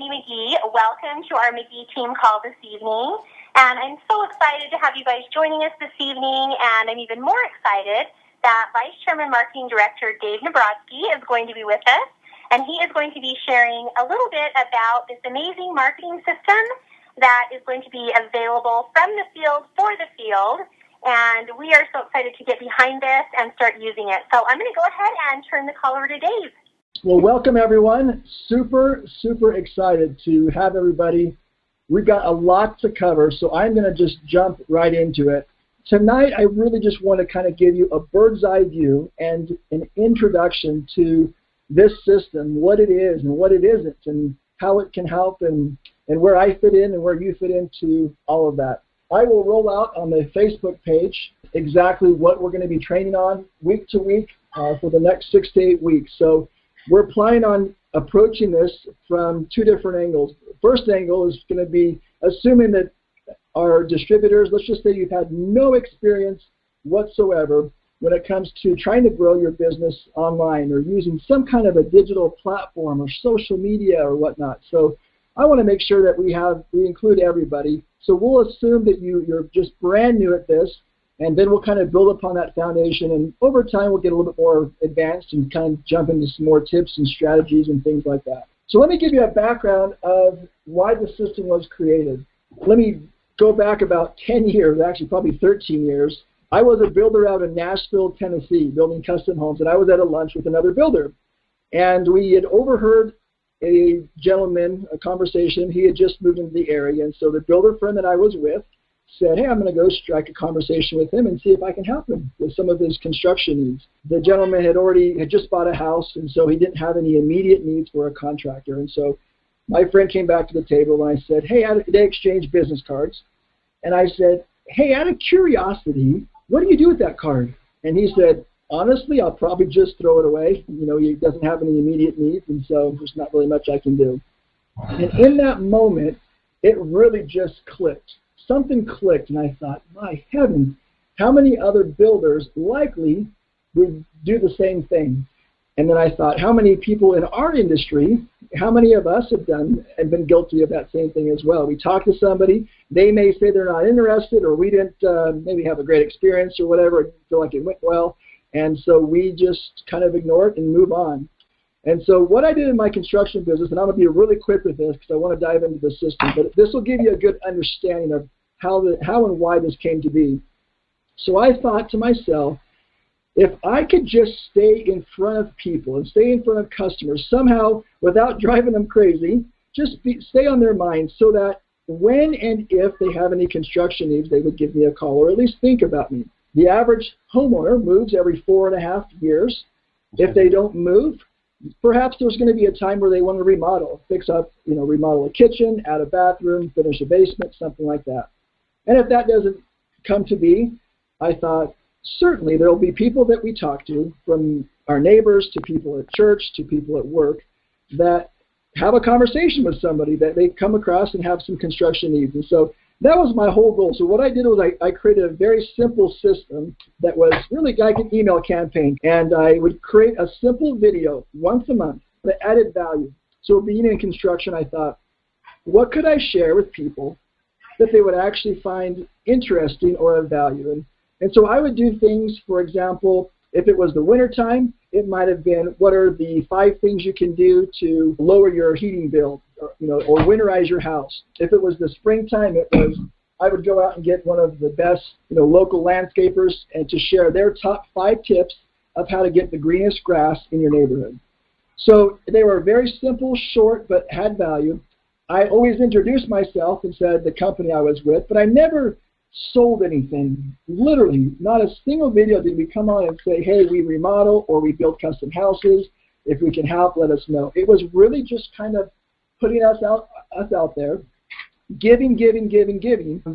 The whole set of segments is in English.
Wendy McGee. Welcome to our McGee team call this evening. And I'm so excited to have you guys joining us this evening, and I'm even more excited that Vice Chairman Marketing Director Dave Nabrodsky is going to be with us, and he is going to be sharing a little bit about this amazing marketing system that is going to be available from the field for the field, and we are so excited to get behind this and start using it. So I'm going to go ahead and turn the call over to Dave. Well, welcome everyone. Super excited to have everybody. We've got a lot to cover, so I'm going to just jump right into it. Tonight, I really just want to kind of give you a bird's eye view and an introduction to this system, what it is and what it isn't, and how it can help, and where I fit in and where you fit into all of that. I will roll out on the Facebook page exactly what we're going to be training on week to week for the next 6 to 8 weeks. So we're planning on approaching this from two different angles. First angle is going to be assuming that our distributors, let's just say you've had no experience whatsoever when it comes to trying to grow your business online or using some kind of a digital platform or social media or whatnot. So I want to make sure that we include everybody. So we'll assume that you're just brand new at this, and then we'll kind of build upon that foundation, and over time we'll get a little bit more advanced and kind of jump into some more tips and strategies and things like that. So let me give you a background of why the system was created. Let me go back about 10 years, actually probably 13 years. I was a builder out in Nashville, Tennessee, building custom homes, and I was at a lunch with another builder. And we had overheard a gentleman, a conversation. He had just moved into the area, and so the builder friend that I was with said, hey, I'm going to go strike a conversation with him and see if I can help him with some of his construction needs. The gentleman had just bought a house, and so he didn't have any immediate needs for a contractor. And so my friend came back to the table, and I said, hey, they exchanged business cards. And I said, hey, out of curiosity, what do you do with that card? And he said, honestly, I'll probably just throw it away. You know, he doesn't have any immediate needs, and so there's not really much I can do. And in that moment, it really just clicked. Something clicked, and I thought, my heavens, how many other builders likely would do the same thing? And then I thought, how many people in our industry, how many of us have done and been guilty of that same thing as well? We talk to somebody, they may say they're not interested, or we didn't maybe have a great experience or whatever, feel like it went well, and so we just kind of ignore it and move on. And so what I did in my construction business, and I'm going to be really quick with this because I want to dive into the system, but this will give you a good understanding of how and why this came to be. So I thought to myself, if I could just stay in front of people and stay in front of customers somehow without driving them crazy, just stay on their minds so that when and if they have any construction needs, they would give me a call or at least think about me. The average homeowner moves every 4.5 years. If they don't move, perhaps there's going to be a time where they want to remodel, fix up, remodel a kitchen, add a bathroom, finish a basement, something like that. And if that doesn't come to be, I thought, certainly there will be people that we talk to, from our neighbors to people at church to people at work, that have a conversation with somebody that they come across and have some construction needs. And so that was my whole goal. So what I did was I created a very simple system that was really like an email campaign. And I would create a simple video once a month that added value. So being in construction, I thought, what could I share with people that they would actually find interesting or of value? And so I would do things, for example, if it was the wintertime, it might have been, what are the 5 things you can do to lower your heating bill, or winterize your house. If it was the springtime, I would go out and get one of the best, local landscapers and to share their top 5 tips of how to get the greenest grass in your neighborhood. So they were very simple, short, but had value. I always introduced myself and said the company I was with, but I never sold anything. Literally, not a single video did we come on and say, hey, we remodel or we build custom houses. If we can help, let us know. It was really just kind of putting us out there, giving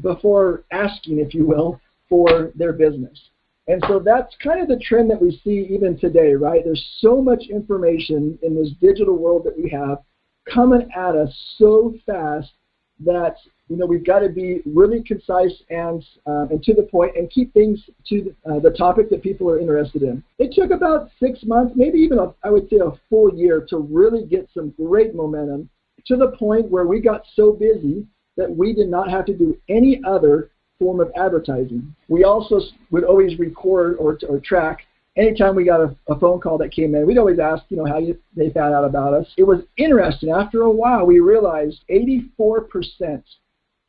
before asking, if you will, for their business. And so that's kind of the trend that we see even today, right? There's so much information in this digital world that we have coming at us so fast that we've got to be really concise and to the point and keep things to the topic that people are interested in. It took about 6 months, maybe even I would say a full year, to really get some great momentum to the point where we got so busy that we did not have to do any other form of advertising. We also would always record or track anytime we got a phone call that came in. We'd always ask, how they found out about us. It was interesting. After a while, we realized 84%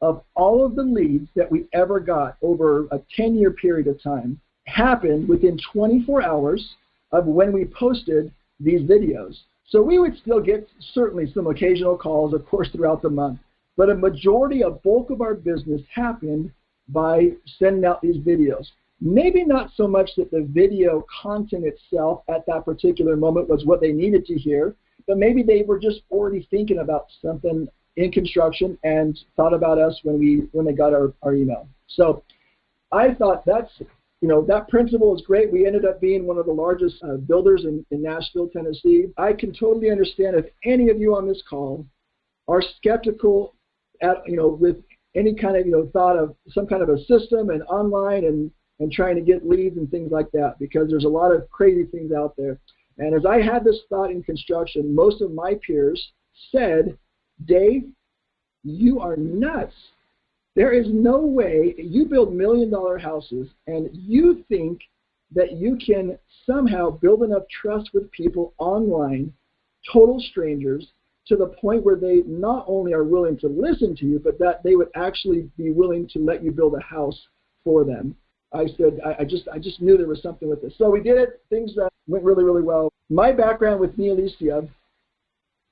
of all of the leads that we ever got over a 10-year period of time happened within 24 hours of when we posted these videos. So we would still get certainly some occasional calls, of course, throughout the month, but a bulk of our business happened by sending out these videos. Maybe not so much that the video content itself at that particular moment was what they needed to hear, but maybe they were just already thinking about something in construction and thought about us when they got our email. So I thought that principle is great. We ended up being one of the largest builders in Nashville, Tennessee. I can totally understand if any of you on this call are skeptical with any kind of thought of some kind of a system and online and trying to get leads and things like that, because there's a lot of crazy things out there. And as I had this thought in construction, most of my peers said, Dave, you are nuts. There is no way you build million-dollar houses and you think that you can somehow build enough trust with people online, total strangers, to the point where they not only are willing to listen to you, but that they would actually be willing to let you build a house for them. I said, I just knew there was something with this. So we did it. Things went really, really well. My background with Y.E.S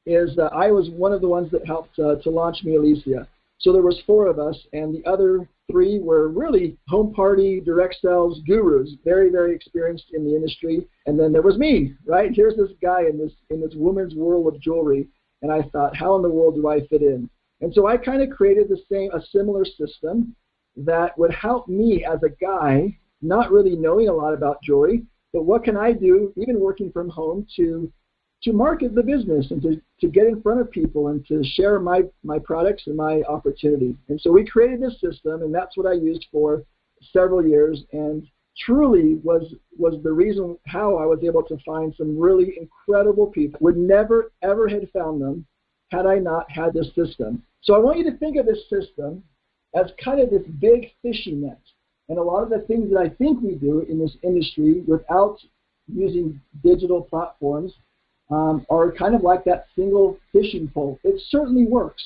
is I was one of the ones that helped to launch Y.E.S. So there was 4 of us, and the other 3 were really home party, direct sales gurus, very, very experienced in the industry. And then there was me, right? Here's this guy in this woman's world of jewelry, and I thought, how in the world do I fit in? And so I kind of created a similar system that would help me as a guy, not really knowing a lot about jewelry, but what can I do, even working from home, to market the business and to get in front of people and to share my products and my opportunity. And so we created this system, and that's what I used for several years, and truly was the reason how I was able to find some really incredible people. Would never, ever have found them had I not had this system. So I want you to think of this system as kind of this big fishing net. And a lot of the things that I think we do in this industry without using digital platforms are kind of like that single fishing pole. It certainly works.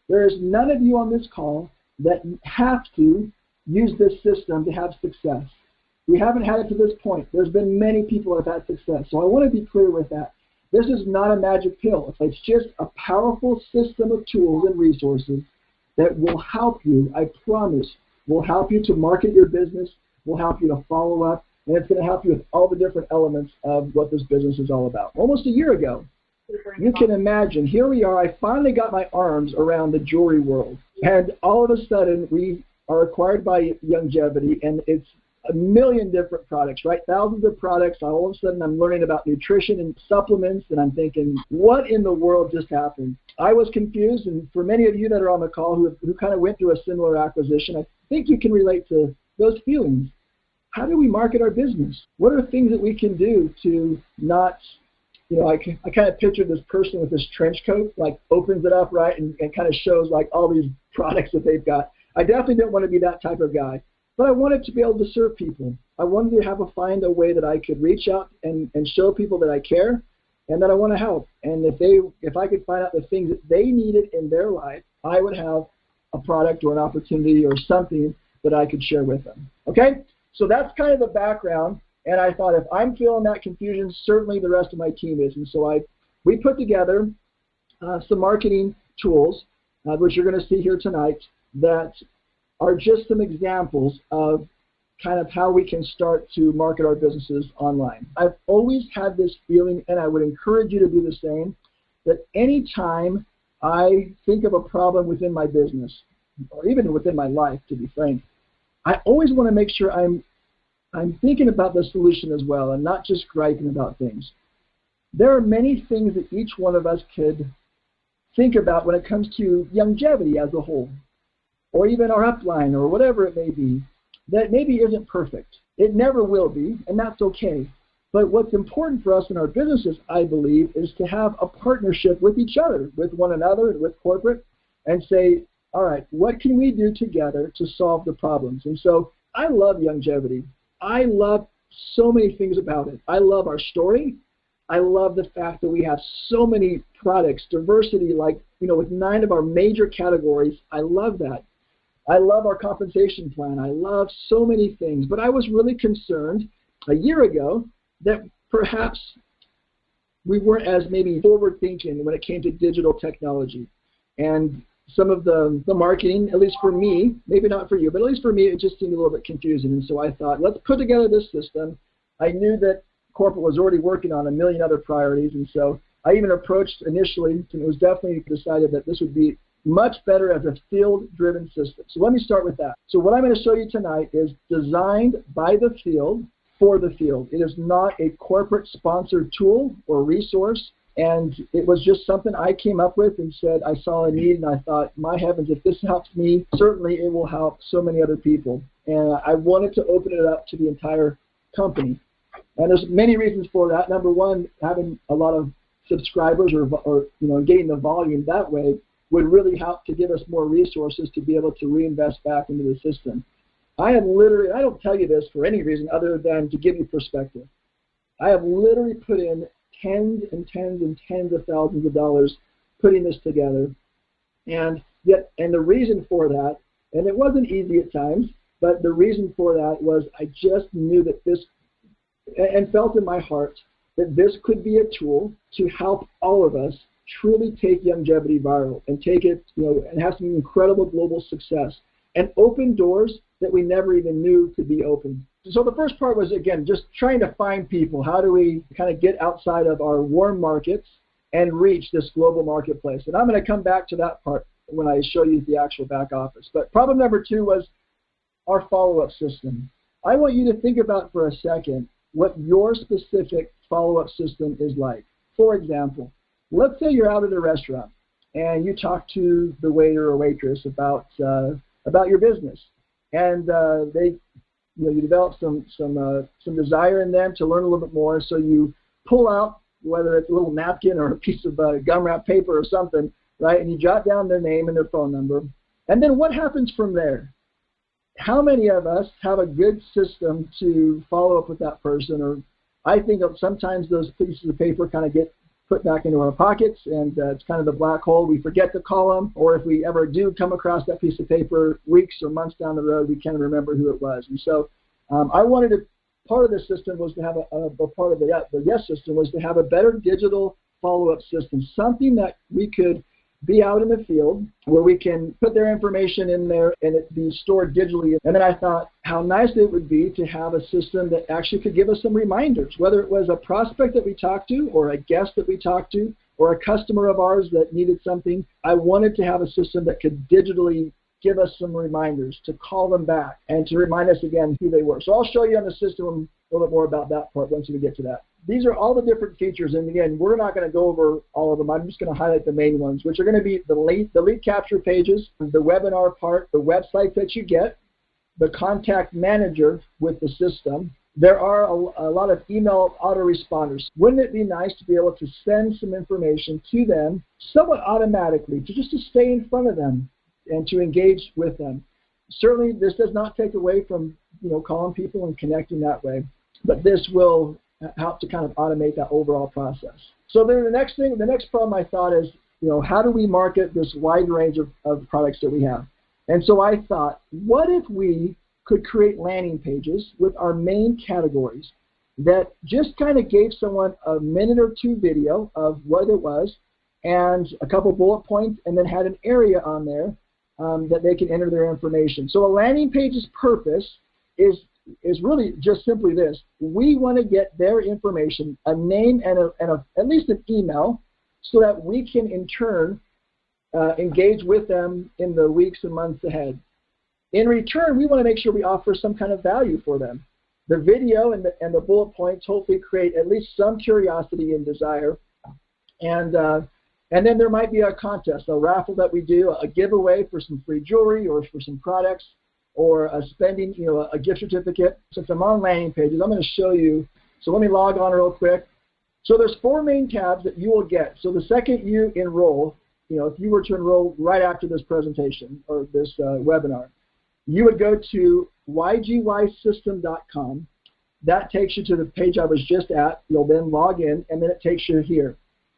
There is none of you on this call that have to use this system to have success. We haven't had it to this point. There's been many people who have had success. So I want to be clear with that. This is not a magic pill. It's just a powerful system of tools and resources that will help you, I promise, will help you to market your business, will help you to follow up, and it's going to help you with all the different elements of what this business is all about. Almost a year ago, you can imagine, here we are, I finally got my arms around the jewelry world, and all of a sudden we are acquired by Longevity, and it's a million different products, right? Thousands of products. All of a sudden I'm learning about nutrition and supplements, and I'm thinking, what in the world just happened? I was confused, and for many of you that are on the call who kind of went through a similar acquisition, I think you can relate to those feelings. How do we market our business? What are things that we can do to not, I kind of picture this person with this trench coat, like opens it up, right, and kind of shows like all these products that they've got. I definitely didn't want to be that type of guy. But I wanted to be able to serve people. I wanted to find a way that I could reach out and show people that I care and that I want to help. And if I could find out the things that they needed in their life, I would have a product or an opportunity or something that I could share with them. Okay? So that's kind of the background. And I thought if I'm feeling that confusion, certainly the rest of my team is. And so we put together some marketing tools, which you're going to see here tonight, that are just some examples of kind of how we can start to market our businesses online. I've always had this feeling, and I would encourage you to do the same, that anytime I think of a problem within my business, or even within my life, to be frank, I always want to make sure I'm thinking about the solution as well and not just griping about things. There are many things that each one of us could think about when it comes to longevity as a whole, or even our upline, or whatever it may be, that maybe isn't perfect. It never will be, and that's okay. But what's important for us in our businesses, I believe, is to have a partnership with each other, with one another, and with corporate, and say, all right, what can we do together to solve the problems? And so I love longevity. I love so many things about it. I love our story. I love the fact that we have so many products, diversity, like, with 9 of our major categories. I love that. I love our compensation plan. I love so many things. But I was really concerned a year ago that perhaps we weren't as maybe forward-thinking when it came to digital technology. And some of the marketing, at least for me, maybe not for you, but at least for me, it just seemed a little bit confusing. And so I thought, let's put together this system. I knew that corporate was already working on a million other priorities, and so I even approached initially, and it was definitely decided that this would be much better as a field-driven system. So let me start with that. So what I'm going to show you tonight is designed by the field for the field. It is not a corporate-sponsored tool or resource, and it was just something I came up with and said I saw a need, and I thought, my heavens, if this helps me, certainly it will help so many other people. And I wanted to open it up to the entire company. And there's many reasons for that. Number one, having a lot of subscribers or getting the volume that way would really help to give us more resources to be able to reinvest back into the system. I have literally, I don't tell you this for any reason other than to give you perspective. I have literally put in tens and tens and tens of thousands of dollars putting this together. And the reason for that, and it wasn't easy at times, but the reason for that was I just knew that this, and felt in my heart that this could be a tool to help all of us truly take longevity viral and take it, and have some incredible global success and open doors that we never even knew could be opened. So the first part was, again, just trying to find people. How do we kind of get outside of our warm markets and reach this global marketplace? And I'm going to come back to that part when I show you the actual back office. But problem number 2 was our follow-up system. I want you to think about for a second what your specific follow-up system is like. For example, let's say you're out at a restaurant and you talk to the waiter or waitress about your business, and you develop some desire in them to learn a little bit more. So you pull out, whether it's a little napkin or a piece of gum wrap paper or something, right? And you jot down their name and their phone number. And then what happens from there? How many of us have a good system to follow up with that person? Or I think sometimes those pieces of paper kind of get put back into our pockets, and it's kind of the black hole. We forget to call them, or if we ever do come across that piece of paper weeks or months down the road, we can't remember who it was. And so I wanted to, part of the system was to have part of the Y.E.S system was to have a better digital follow-up system, something that we could be out in the field where we can put their information in there and it be stored digitally. And then I thought how nice it would be to have a system that actually could give us some reminders, whether it was a prospect that we talked to or a guest that we talked to or a customer of ours that needed something. I wanted to have a system that could digitally give us some reminders, to call them back and to remind us again who they were. So I'll show you on the system a little bit more about that part once we get to that. These are all the different features, and again, we're not going to go over all of them. I'm just going to highlight the main ones, which are going to be the lead capture pages, the webinar part, the website that you get, the contact manager with the system. There are a lot of email autoresponders. Wouldn't it be nice to be able to send some information to them somewhat automatically, just to stay in front of them and to engage with them? Certainly, this does not take away from calling people and connecting that way, but this will help to kind of automate that overall process. So then the next problem I thought is, how do we market this wide range of products that we have? And so I thought, what if we could create landing pages with our main categories that just kind of gave someone a minute or 2 video of what it was and a couple bullet points, and then had an area on there that they can enter their information. So a landing page's purpose is really just simply this. We want to get their information, a name and at least an email, so that we can in turn engage with them in the weeks and months ahead. In return, we want to make sure we offer some kind of value for them. The video and the bullet points hopefully create at least some curiosity and desire. And then there might be a contest, a raffle that we do, a giveaway for some free jewelry or for some products, or a spending, a gift certificate. Since I'm on landing pages, I'm going to show you So let me log on real quick. So there's 4 main tabs that you will get. So the second you enroll, if you were to enroll right after this presentation or this webinar, you would go to ygysystem.com. That takes you to the page I was just at. You'll then log in, and then it takes you here.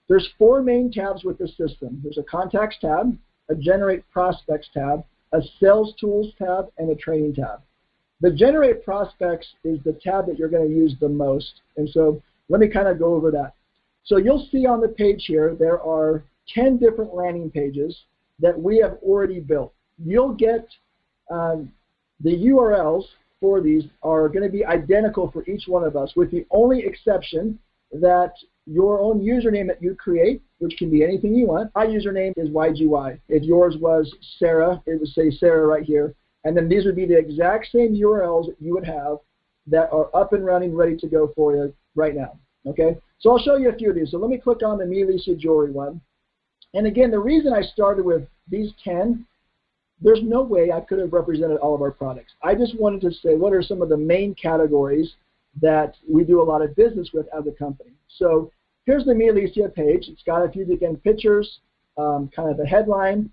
There's 4 main tabs with the system. There's a Contacts tab, a Generate Prospects tab, a Sales Tools tab, and a Training tab. The Generate Prospects is the tab that you're going to use the most, and so let me kind of go over that. So you'll see on the page here there are 10 different landing pages that we have already built. You'll get the URLs for these are going to be identical for each one of us, with the only exception that your own username that you create, which can be anything you want. My username is YGY. If yours was Sarah, it would say Sarah right here. And then these would be the exact same URLs that you would have that are up and running, ready to go for you right now. Okay? So I'll show you a few of these. So let me click on the Me Alicia Jewelry one. And again, the reason I started with these 10, there's no way I could have represented all of our products. I just wanted to say what are some of the main categories that we do a lot of business with as a company. So here's the Me Alicia page. It's got a few, again, pictures, kind of a headline,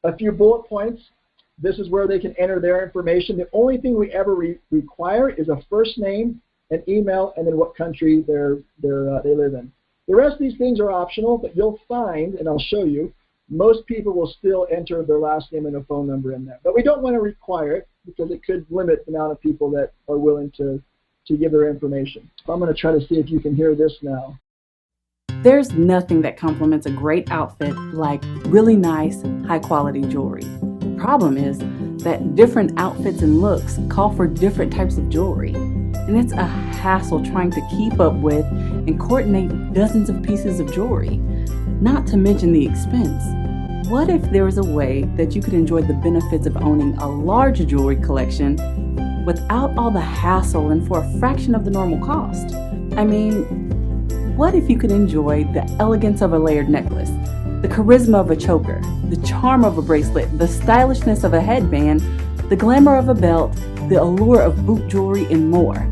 a few bullet points. This is where they can enter their information. The only thing we ever require is a first name, an email, and then what country they live in. The rest of these things are optional, but you'll find, and I'll show you, most people will still enter their last name and a phone number in there. But we don't want to require it because it could limit the amount of people that are willing to give their information. So I'm going to try to see if you can hear this now. There's nothing that complements a great outfit like really nice, high-quality jewelry. The problem is that different outfits and looks call for different types of jewelry, and it's a hassle trying to keep up with and coordinate dozens of pieces of jewelry, not to mention the expense. What if there was a way that you could enjoy the benefits of owning a large jewelry collection without all the hassle and for a fraction of the normal cost? I mean, what if you could enjoy the elegance of a layered necklace, the charisma of a choker, the charm of a bracelet, the stylishness of a headband, the glamour of a belt, the allure of boot jewelry, and more,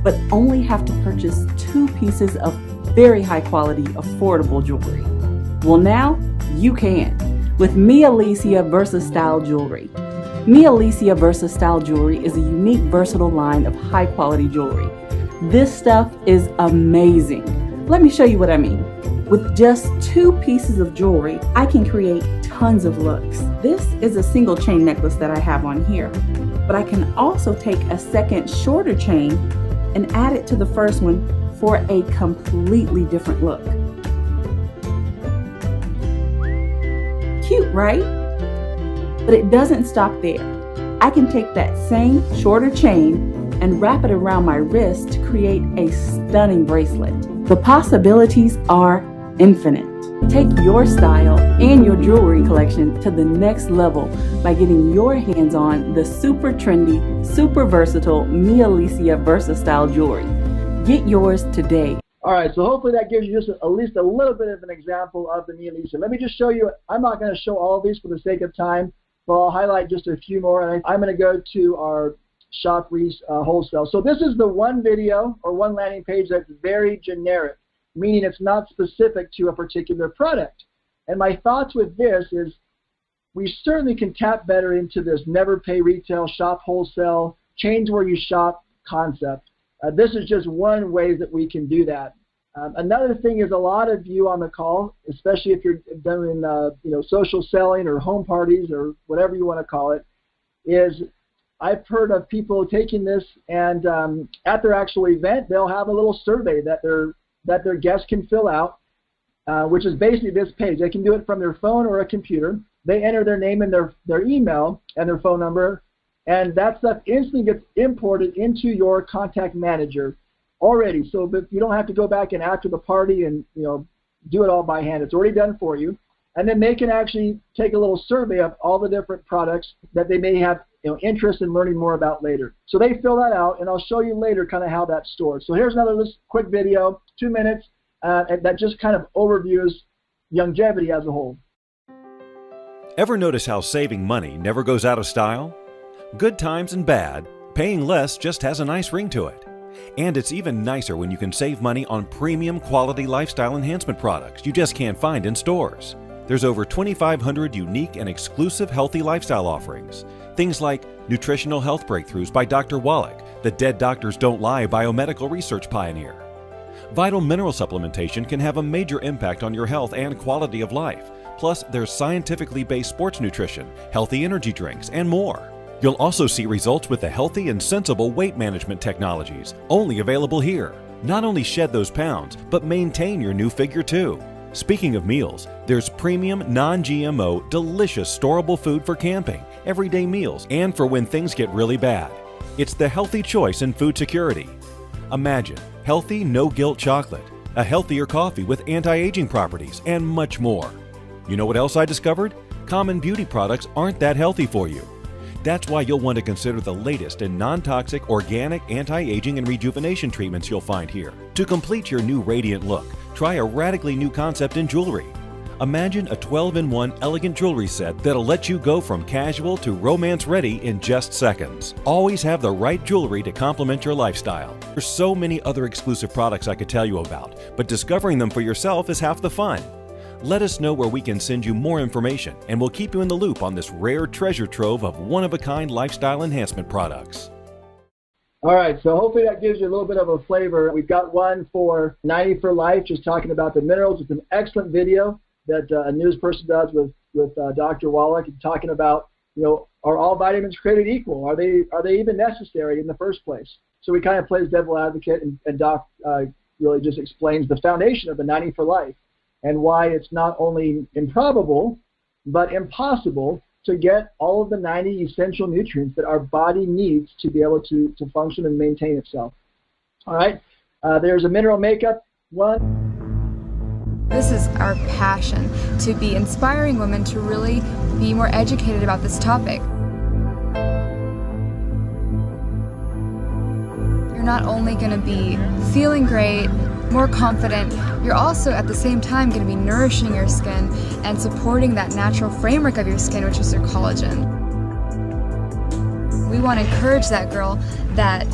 but only have to purchase 2 pieces of very high quality, affordable jewelry? Well, now you can with Me Alicia VersaStyle Jewelry. Me Alicia VersaStyle Jewelry is a unique, versatile line of high quality jewelry. This stuff is amazing. Let me show you what I mean. With just 2 pieces of jewelry, I can create tons of looks. This is a single chain necklace that I have on here, but I can also take a second shorter chain and add it to the first one for a completely different look. Cute, right? But it doesn't stop there. I can take that same shorter chain and wrap it around my wrist to create a stunning bracelet. The possibilities are infinite. Take your style and your jewelry collection to the next level by getting your hands on the super trendy, super versatile Me Alicia VersaStyle Jewelry. Get yours today. All right, so hopefully that gives you just at least a little bit of an example of the Me Alicia. Let me just show you. I'm not going to show all of these for the sake of time, but I'll highlight just a few more. And I'm going to go to our Shop Reese wholesale. So this is the one video or one landing page that's very generic, meaning it's not specific to a particular product. And my thoughts with this is we certainly can tap better into this never pay retail, shop wholesale, change where you shop concept. This is just one way that we can do that. Another thing is a lot of you on the call, especially if you're doing social selling or home parties or whatever you want to call it, is I've heard of people taking this and at their actual event, they'll have a little survey that their guests can fill out, which is basically this page. They can do it from their phone or a computer. They enter their name and their email and their phone number, and that stuff instantly gets imported into your contact manager already. So that you don't have to go back and after the party and do it all by hand. It's already done for you. And then they can actually take a little survey of all the different products that they may have interest in learning more about later. So they fill that out, and I'll show you later kind of how that's stored. So here's another quick video, 2 minutes, that just kind of overviews longevity as a whole. Ever notice how saving money never goes out of style? Good times and bad, paying less just has a nice ring to it. And it's even nicer when you can save money on premium quality lifestyle enhancement products you just can't find in stores. There's over 2,500 unique and exclusive healthy lifestyle offerings. Things like nutritional health breakthroughs by Dr. Wallach, the Dead Doctors Don't Lie biomedical research pioneer. Vital mineral supplementation can have a major impact on your health and quality of life. Plus, there's scientifically based sports nutrition, healthy energy drinks, and more. You'll also see results with the healthy and sensible weight management technologies, only available here. Not only shed those pounds, but maintain your new figure too. Speaking of meals, there's premium, non-GMO, delicious storable food for camping, everyday meals, and for when things get really bad. It's the healthy choice in food security. Imagine healthy, no-guilt chocolate, a healthier coffee with anti-aging properties, and much more. You know what else I discovered? Common beauty products aren't that healthy for you. That's why you'll want to consider the latest in non-toxic, organic, anti-aging and rejuvenation treatments you'll find here. To complete your new radiant look, try a radically new concept in jewelry. Imagine a 12-in-1 elegant jewelry set that'll let you go from casual to romance-ready in just seconds. Always have the right jewelry to complement your lifestyle. There's so many other exclusive products I could tell you about, but discovering them for yourself is half the fun. Let us know where we can send you more information, and we'll keep you in the loop on this rare treasure trove of one-of-a-kind lifestyle enhancement products. All right, so hopefully that gives you a little bit of a flavor. We've got one for 90 for Life, just talking about the minerals. It's an excellent video that a news person does with Dr. Wallach, talking about, are all vitamins created equal? Are they even necessary in the first place? So he kind of plays devil advocate, and Doc really just explains the foundation of the 90 for Life, and why it's not only improbable, but impossible to get all of the 90 essential nutrients that our body needs to be able to function and maintain itself. All right, there's a mineral makeup one. This is our passion, to be inspiring women to really be more educated about this topic. You're not only going to be feeling great, more confident, you're also at the same time going to be nourishing your skin and supporting that natural framework of your skin, which is your collagen. We want to encourage that girl that,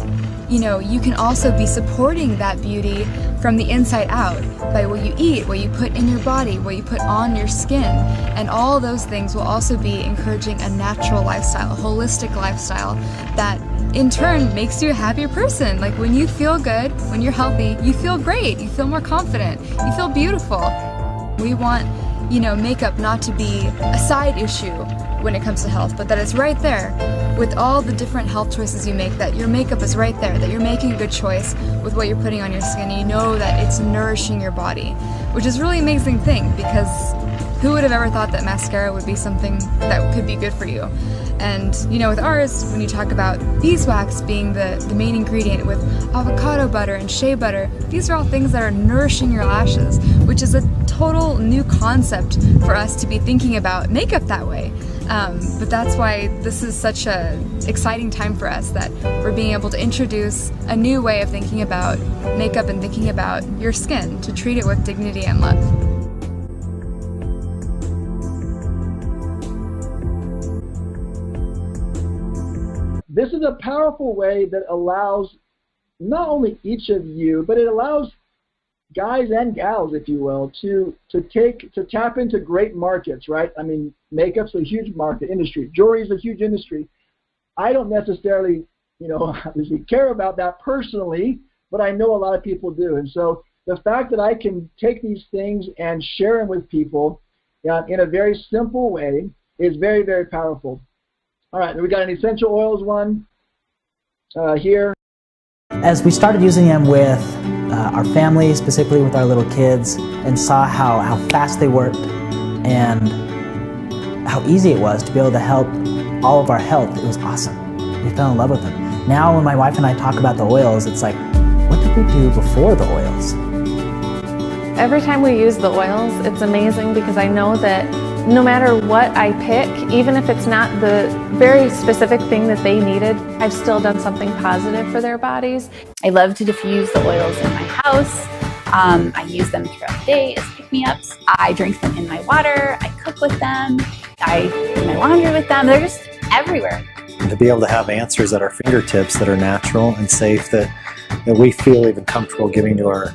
you can also be supporting that beauty from the inside out by what you eat, what you put in your body, what you put on your skin, and all those things will also be encouraging a natural lifestyle, a holistic lifestyle that in turn makes you a happier person. Like when you feel good, when you're healthy, you feel great, you feel more confident, you feel beautiful. We want, makeup not to be a side issue when it comes to health, but that it's right there with all the different health choices you make, that your makeup is right there, that you're making a good choice with what you're putting on your skin, and you know that it's nourishing your body, which is a really amazing thing, because who would have ever thought that mascara would be something that could be good for you? And with ours, when you talk about beeswax being the main ingredient with avocado butter and shea butter, these are all things that are nourishing your lashes, which is a total new concept for us to be thinking about makeup that way. But that's why this is such an exciting time for us, that we're being able to introduce a new way of thinking about makeup and thinking about your skin, to treat it with dignity and love. This is a powerful way that allows not only each of you, but it allows guys and gals, if you will, to tap into great markets, right? I mean, makeup's a huge market industry. Jewelry is a huge industry. I don't necessarily, obviously care about that personally, but I know a lot of people do. And so the fact that I can take these things and share them with people in a very simple way is very, very powerful. All right, we got an essential oils one here. As we started using them with our family, specifically with our little kids, and saw how fast they worked and how easy it was to be able to help all of our health, it was awesome. We fell in love with them. Now when my wife and I talk about the oils, it's like, what did we do before the oils? Every time we use the oils, it's amazing, because I know that no matter what I pick, even if it's not the very specific thing that they needed, I've still done something positive for their bodies. I love to diffuse the oils in my house. I use them throughout the day as pick-me-ups. I drink them in my water. I cook with them. I do my laundry with them. They're just everywhere. And to be able to have answers at our fingertips that are natural and safe, that that we feel even comfortable giving to our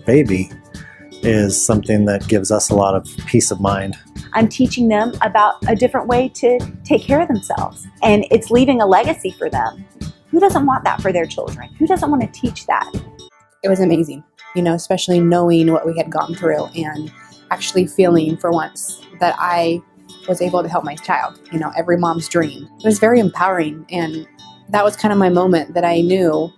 baby is something that gives us a lot of peace of mind. I'm teaching them about a different way to take care of themselves, and it's leaving a legacy for them. Who doesn't want that for their children? Who doesn't want to teach that? It was amazing, especially knowing what we had gone through and actually feeling for once that I was able to help my child, every mom's dream. It was very empowering, and that was kind of my moment that I knew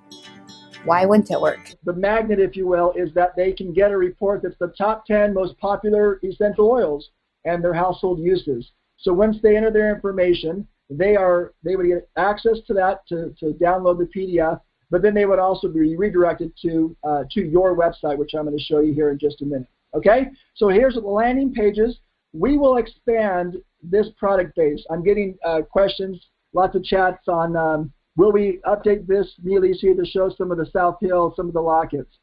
why wouldn't it work. The magnet, if you will, is that they can get a report that's the top 10 most popular essential oils and their household uses. So once they enter their information, they would get access to that to download the PDF, but then they would also be redirected to your website, which I'm going to show you here in just a minute. Okay? So here's the landing pages. We will expand this product base. I'm getting questions, lots of chats on will we update this Neely's here to show some of the South Hill, some of the lockets?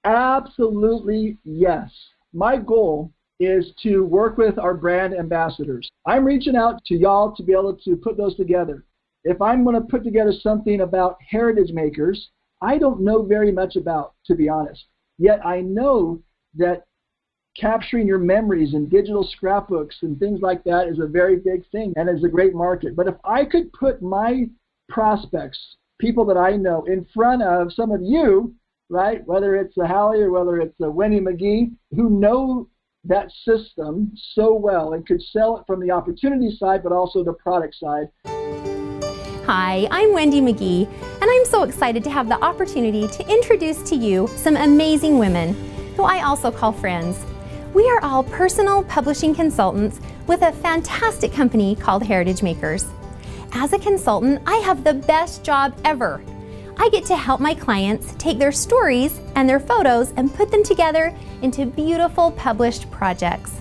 Absolutely yes. My goal is to work with our brand ambassadors. I'm reaching out to y'all to be able to put those together. If I'm going to put together something about heritage makers, I don't know very much about, to be honest. Yet I know that capturing your memories in digital scrapbooks and things like that is a very big thing and is a great market. But if I could put my prospects, people that I know, in front of some of you, right, whether it's a Hallie or whether it's a Wendy McGee, who know that system so well and could sell it from the opportunity side but also the product side. Hi, I'm Wendy McGee, and I'm so excited to have the opportunity to introduce to you some amazing women who I also call friends. We are all personal publishing consultants with a fantastic company called Heritage Makers. As a consultant, I have the best job ever. I get to help my clients take their stories and their photos and put them together into beautiful published projects.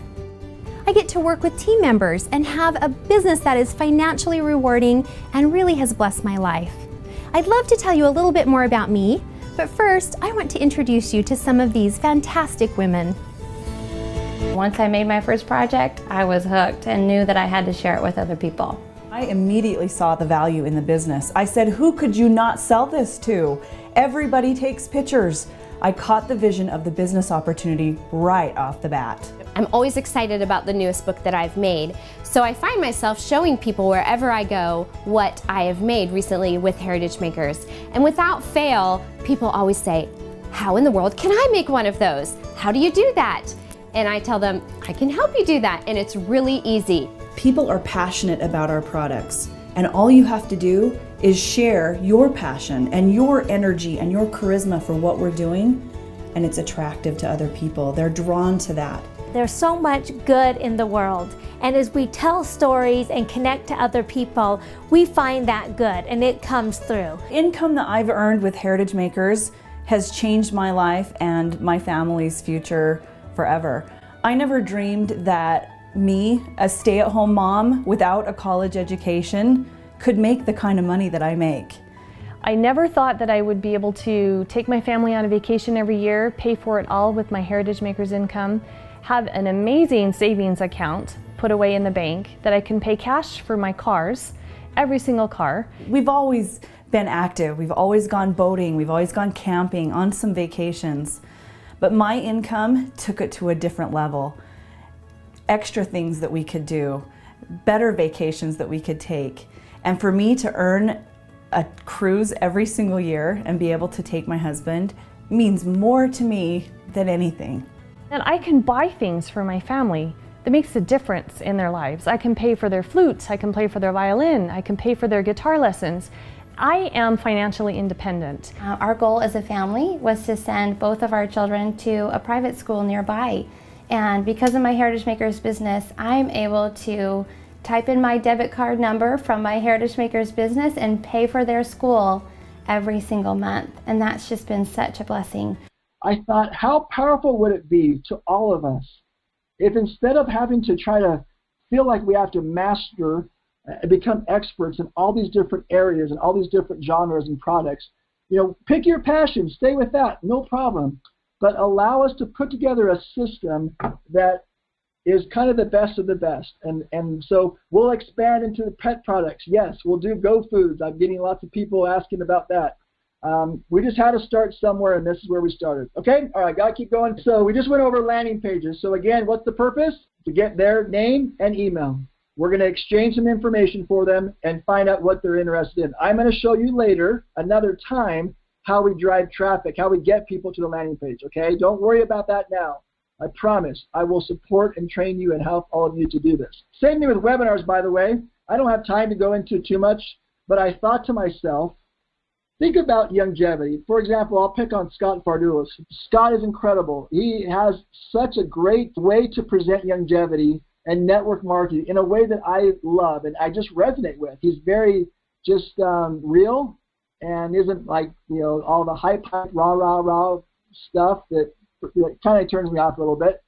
I get to work with team members and have a business that is financially rewarding and really has blessed my life. I'd love to tell you a little bit more about me, but first I want to introduce you to some of these fantastic women. Once I made my first project, I was hooked and knew that I had to share it with other people. I immediately saw the value in the business. I said, who could you not sell this to? Everybody takes pictures. I caught the vision of the business opportunity right off the bat. I'm always excited about the newest book that I've made, so I find myself showing people wherever I go what I have made recently with Heritage Makers. And without fail, people always say, how in the world can I make one of those? How do you do that? And I tell them, I can help you do that, and it's really easy. People are passionate about our products, and all you have to do is share your passion and your energy and your charisma for what we're doing, and it's attractive to other people. They're drawn to that. There's so much good in the world, and as we tell stories and connect to other people, we find that good and it comes through. Income that I've earned with Heritage Makers has changed my life and my family's future forever. I never dreamed that me, a stay-at-home mom without a college education, could make the kind of money that I make. I never thought that I would be able to take my family on a vacation every year, pay for it all with my Heritage Makers income, have an amazing savings account put away in the bank that I can pay cash for my cars, every single car. We've always been active. We've always gone boating. We've always gone camping, on some vacations. But my income took it to a different level. Extra things that we could do, better vacations that we could take. And for me to earn a cruise every single year and be able to take my husband means more to me than anything. And I can buy things for my family that makes a difference in their lives. I can pay for their flutes, I can pay for their violin, I can pay for their guitar lessons. I am financially independent. Our goal as a family was to send both of our children to a private school nearby. And because of my Heritage Makers business, I'm able to type in my debit card number from my Heritage Makers business and pay for their school every single month. And that's just been such a blessing. I thought, how powerful would it be to all of us if instead of having to try to feel like we have to master and become experts in all these different areas and all these different genres and products, pick your passion, stay with that, no problem. But allow us to put together a system that is kind of the best of the best. And so we'll expand into the pet products. Yes, we'll do Go Foods. I'm getting lots of people asking about that. We just had to start somewhere, and this is where we started. Okay? All right, got to keep going. So we just went over landing pages. So again, what's the purpose? To get their name and email. We're going to exchange some information for them and find out what they're interested in. I'm going to show you later, another time, how we drive traffic, how we get people to the landing page, okay? Don't worry about that now. I promise I will support and train you and help all of you to do this. Same thing with webinars, by the way. I don't have time to go into too much, but I thought to myself, think about longevity. For example, I'll pick on Scott Fardoulis. Scott is incredible. He has such a great way to present longevity and network marketing in a way that I love and I just resonate with. He's very just real and isn't like, you know, all the hype, rah stuff that kind of turns me off a little bit.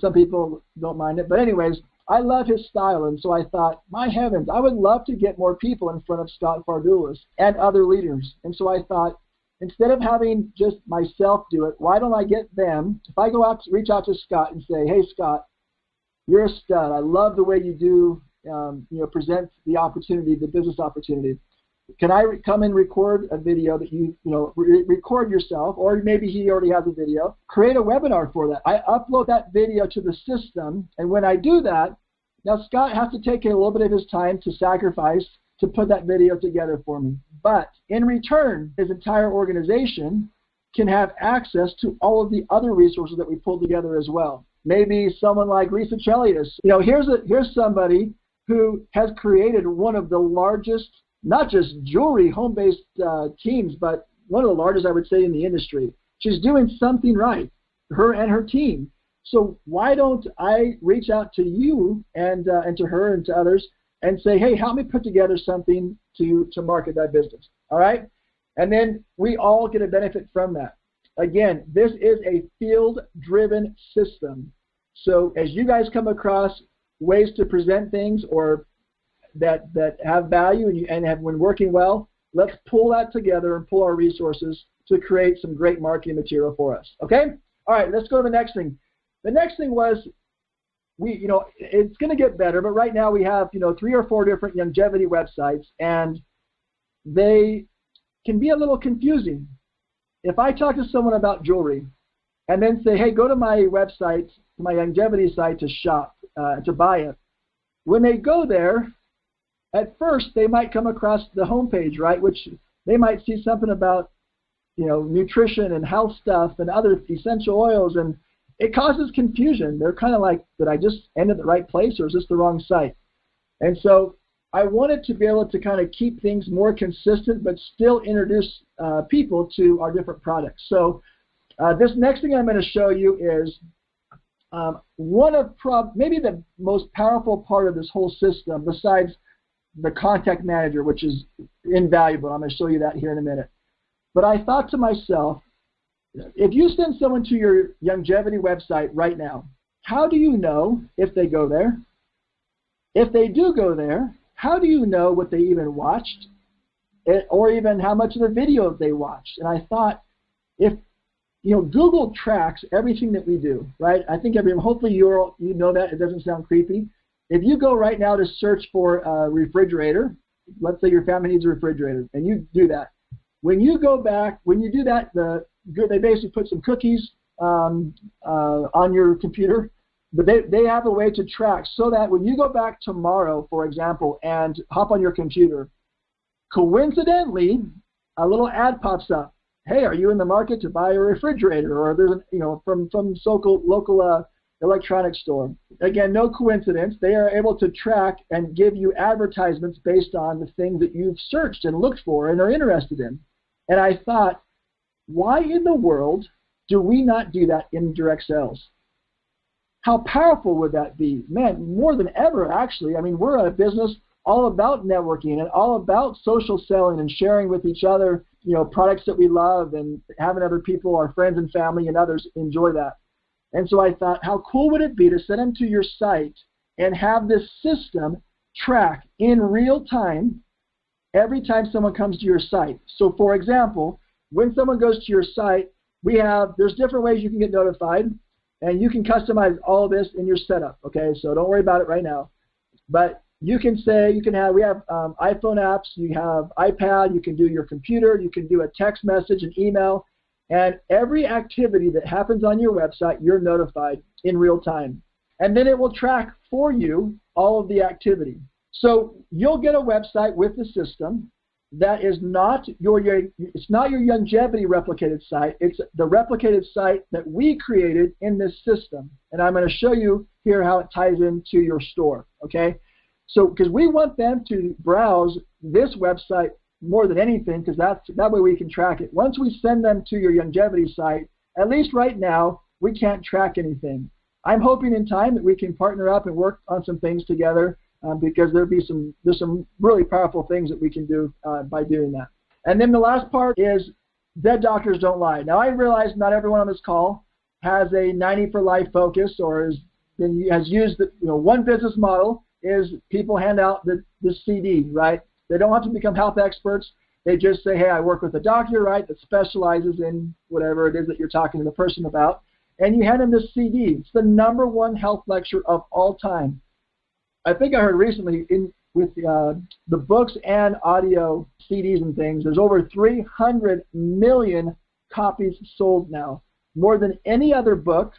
Some people don't mind it. But anyways, I love his style, and so I thought, my heavens, I would love to get more people in front of Scott Fardoulis and other leaders. And so I thought, instead of having just myself do it, why don't I get them? If I go out, reach out to Scott and say, hey, Scott, you're a stud. I love the way you do, present the opportunity, the business opportunity. Can I come and record a video that record yourself, or maybe he already has a video, create a webinar for that. I upload that video to the system, and when I do that, now Scott has to take a little bit of his time to sacrifice to put that video together for me. But in return, his entire organization can have access to all of the other resources that we pulled together as well. Maybe someone like Lisa Chelios. Here's somebody who has created one of the largest, not just jewelry home-based teams, but one of the largest, I would say, in the industry. She's doing something right, her and her team. So why don't I reach out to you and to her and to others and say, hey, help me put together something to market that business, all right? And then we all get a benefit from that. Again, this is a field-driven system. So as you guys come across ways to present things or that have value and have when working well, let's pull that together and pull our resources to create some great marketing material for us. Okay? All right, let's go to the next thing. The next thing was it's going to get better, but right now we have 3 or 4 different longevity websites, and they can be a little confusing. If I talk to someone about jewelry and then say, hey, go to my website, my longevity site to shop, to buy it, when they go there, at first they might come across the homepage, right, which they might see something about nutrition and health stuff and other essential oils, and it causes confusion. They're kind of like, did I just end at the right place, or is this the wrong site? And so I wanted to be able to kind of keep things more consistent but still introduce people to our different products. So this next thing I'm going to show you is maybe the most powerful part of this whole system, besides the contact manager, which is invaluable. I'm going to show you that here in a minute. But I thought to myself, if you send someone to your longevity website right now, how do you know if they go there? If they do go there, how do you know what they even watched, or even how much of the video they watched? And I thought, if Google tracks everything that we do, right? I think hopefully you know that. It doesn't sound creepy. If you go right now to search for a refrigerator, let's say your family needs a refrigerator, and you do that. When you do that, they basically put some cookies on your computer, but they have a way to track so that when you go back tomorrow, for example, and hop on your computer, coincidentally, a little ad pops up. Hey, are you in the market to buy a refrigerator? Or there's from local electronics store. Again, no coincidence. They are able to track and give you advertisements based on the thing that you've searched and looked for and are interested in. And I thought, why in the world do we not do that in direct sales? How powerful would that be? Man, more than ever, actually. I mean, we're a business all about networking and all about social selling and sharing with each other, products that we love and having other people, our friends and family and others enjoy that. And so I thought, how cool would it be to send them to your site and have this system track in real time every time someone comes to your site? So, for example, when someone goes to your site, there's different ways you can get notified, and you can customize all this in your setup, okay? So don't worry about it right now. But You can say, we have iPhone apps, you have iPad, you can do your computer, you can do a text message, an email, and every activity that happens on your website, you're notified in real time. And then it will track for you all of the activity. So you'll get a website with the system that is not it's not your longevity replicated site. It's the replicated site that we created in this system. And I'm going to show you here how it ties into your store, okay? So, because we want them to browse this website more than anything, because that way we can track it. Once we send them to your longevity site, at least right now, we can't track anything. I'm hoping in time that we can partner up and work on some things together, because there's some really powerful things that we can do by doing that. And then the last part is dead doctors don't lie. Now, I realize not everyone on this call has a 90 for life focus or has used one business model is people hand out the CD, right? They don't have to become health experts. They just say, hey, I work with a doctor, right, that specializes in whatever it is that you're talking to the person about. And you hand them this CD. It's the #1 health lecture of all time. I think I heard recently with the books and audio CDs and things, there's over 300 million copies sold now, more than any other book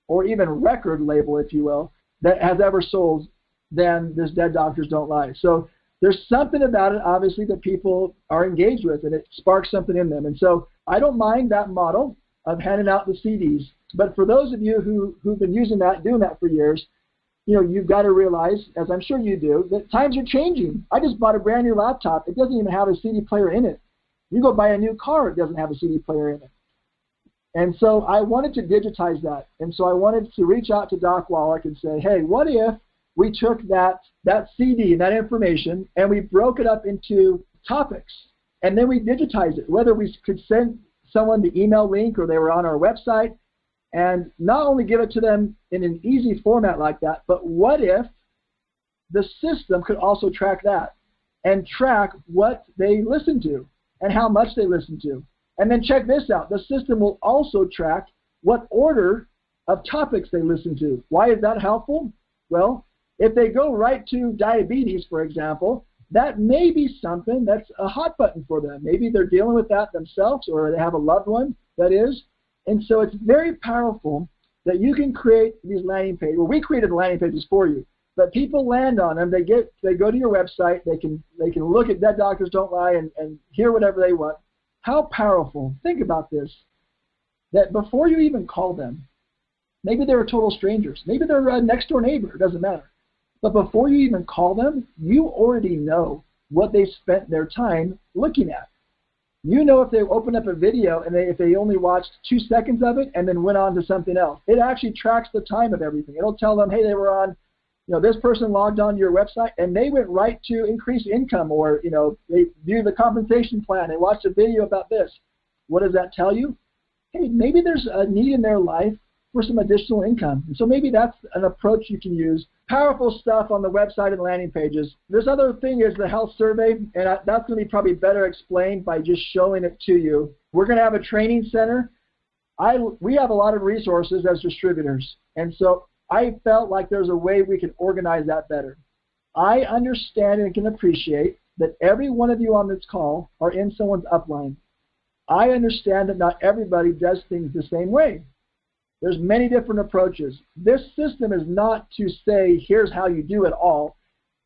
or even record label, if you will, that has ever sold than this Dead Doctors Don't Lie. So there's something about it, obviously, that people are engaged with, and it sparks something in them. And so I don't mind that model of handing out the CDs. But for those of you who've been using that, doing that for years, you've got to realize, as I'm sure you do, that times are changing. I just bought a brand new laptop. It doesn't even have a CD player in it. You go buy a new car, it doesn't have a CD player in it. And so I wanted to digitize that. And so I wanted to reach out to Doc Wallach and say, hey, what if we took that CD, that information, and we broke it up into topics, and then we digitized it, whether we could send someone the email link or they were on our website, and not only give it to them in an easy format like that, but what if the system could also track that and track what they listen to and how much they listen to. And then check this out. The system will also track what order of topics they listen to. Why is that helpful? Well, if they go right to diabetes, for example, that may be something that's a hot button for them. Maybe they're dealing with that themselves, or they have a loved one that is. And so it's very powerful that you can create these landing pages. Well, we created the landing pages for you, but people land on them. They go to your website. They can look at Dead Doctors Don't Lie and hear whatever they want. How powerful. Think about this, that before you even call them, maybe they're total strangers. Maybe they're a next-door neighbor. It doesn't matter. But before you even call them, you already know what they spent their time looking at. You know if they opened up a video and if they only watched 2 seconds of it and then went on to something else. It actually tracks the time of everything. It'll tell them, hey, they were on, this person logged on to your website and they went right to increase income, or, they viewed the compensation plan. They watched a video about this. What does that tell you? Hey, maybe there's a need in their life for some additional income. And so maybe that's an approach you can use. Powerful stuff on the website and landing pages. This other thing is the health survey, and that's going to be probably better explained by just showing it to you. We're going to have a training center. We have a lot of resources as distributors, and so I felt like there's a way we can organize that better. I understand and can appreciate that every one of you on this call are in someone's upline. I understand that not everybody does things the same way. There's many different approaches. This system is not to say, here's how you do it all,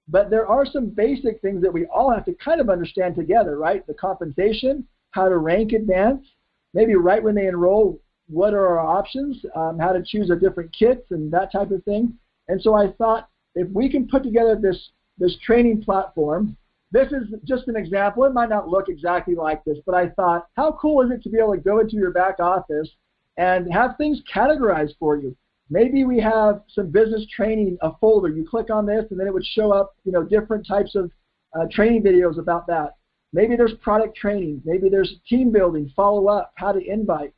but there are some basic things that we all have to kind of understand together, right? The compensation, how to rank advance, maybe right when they enroll, what are our options, how to choose a different kits and that type of thing. And so I thought if we can put together this training platform, this is just an example. It might not look exactly like this, but I thought, how cool is it to be able to go into your back office and have things categorized for you. Maybe we have some business training, a folder. You click on this, and then it would show up, different types of training videos about that. Maybe there's product training. Maybe there's team building, follow up, how to invite.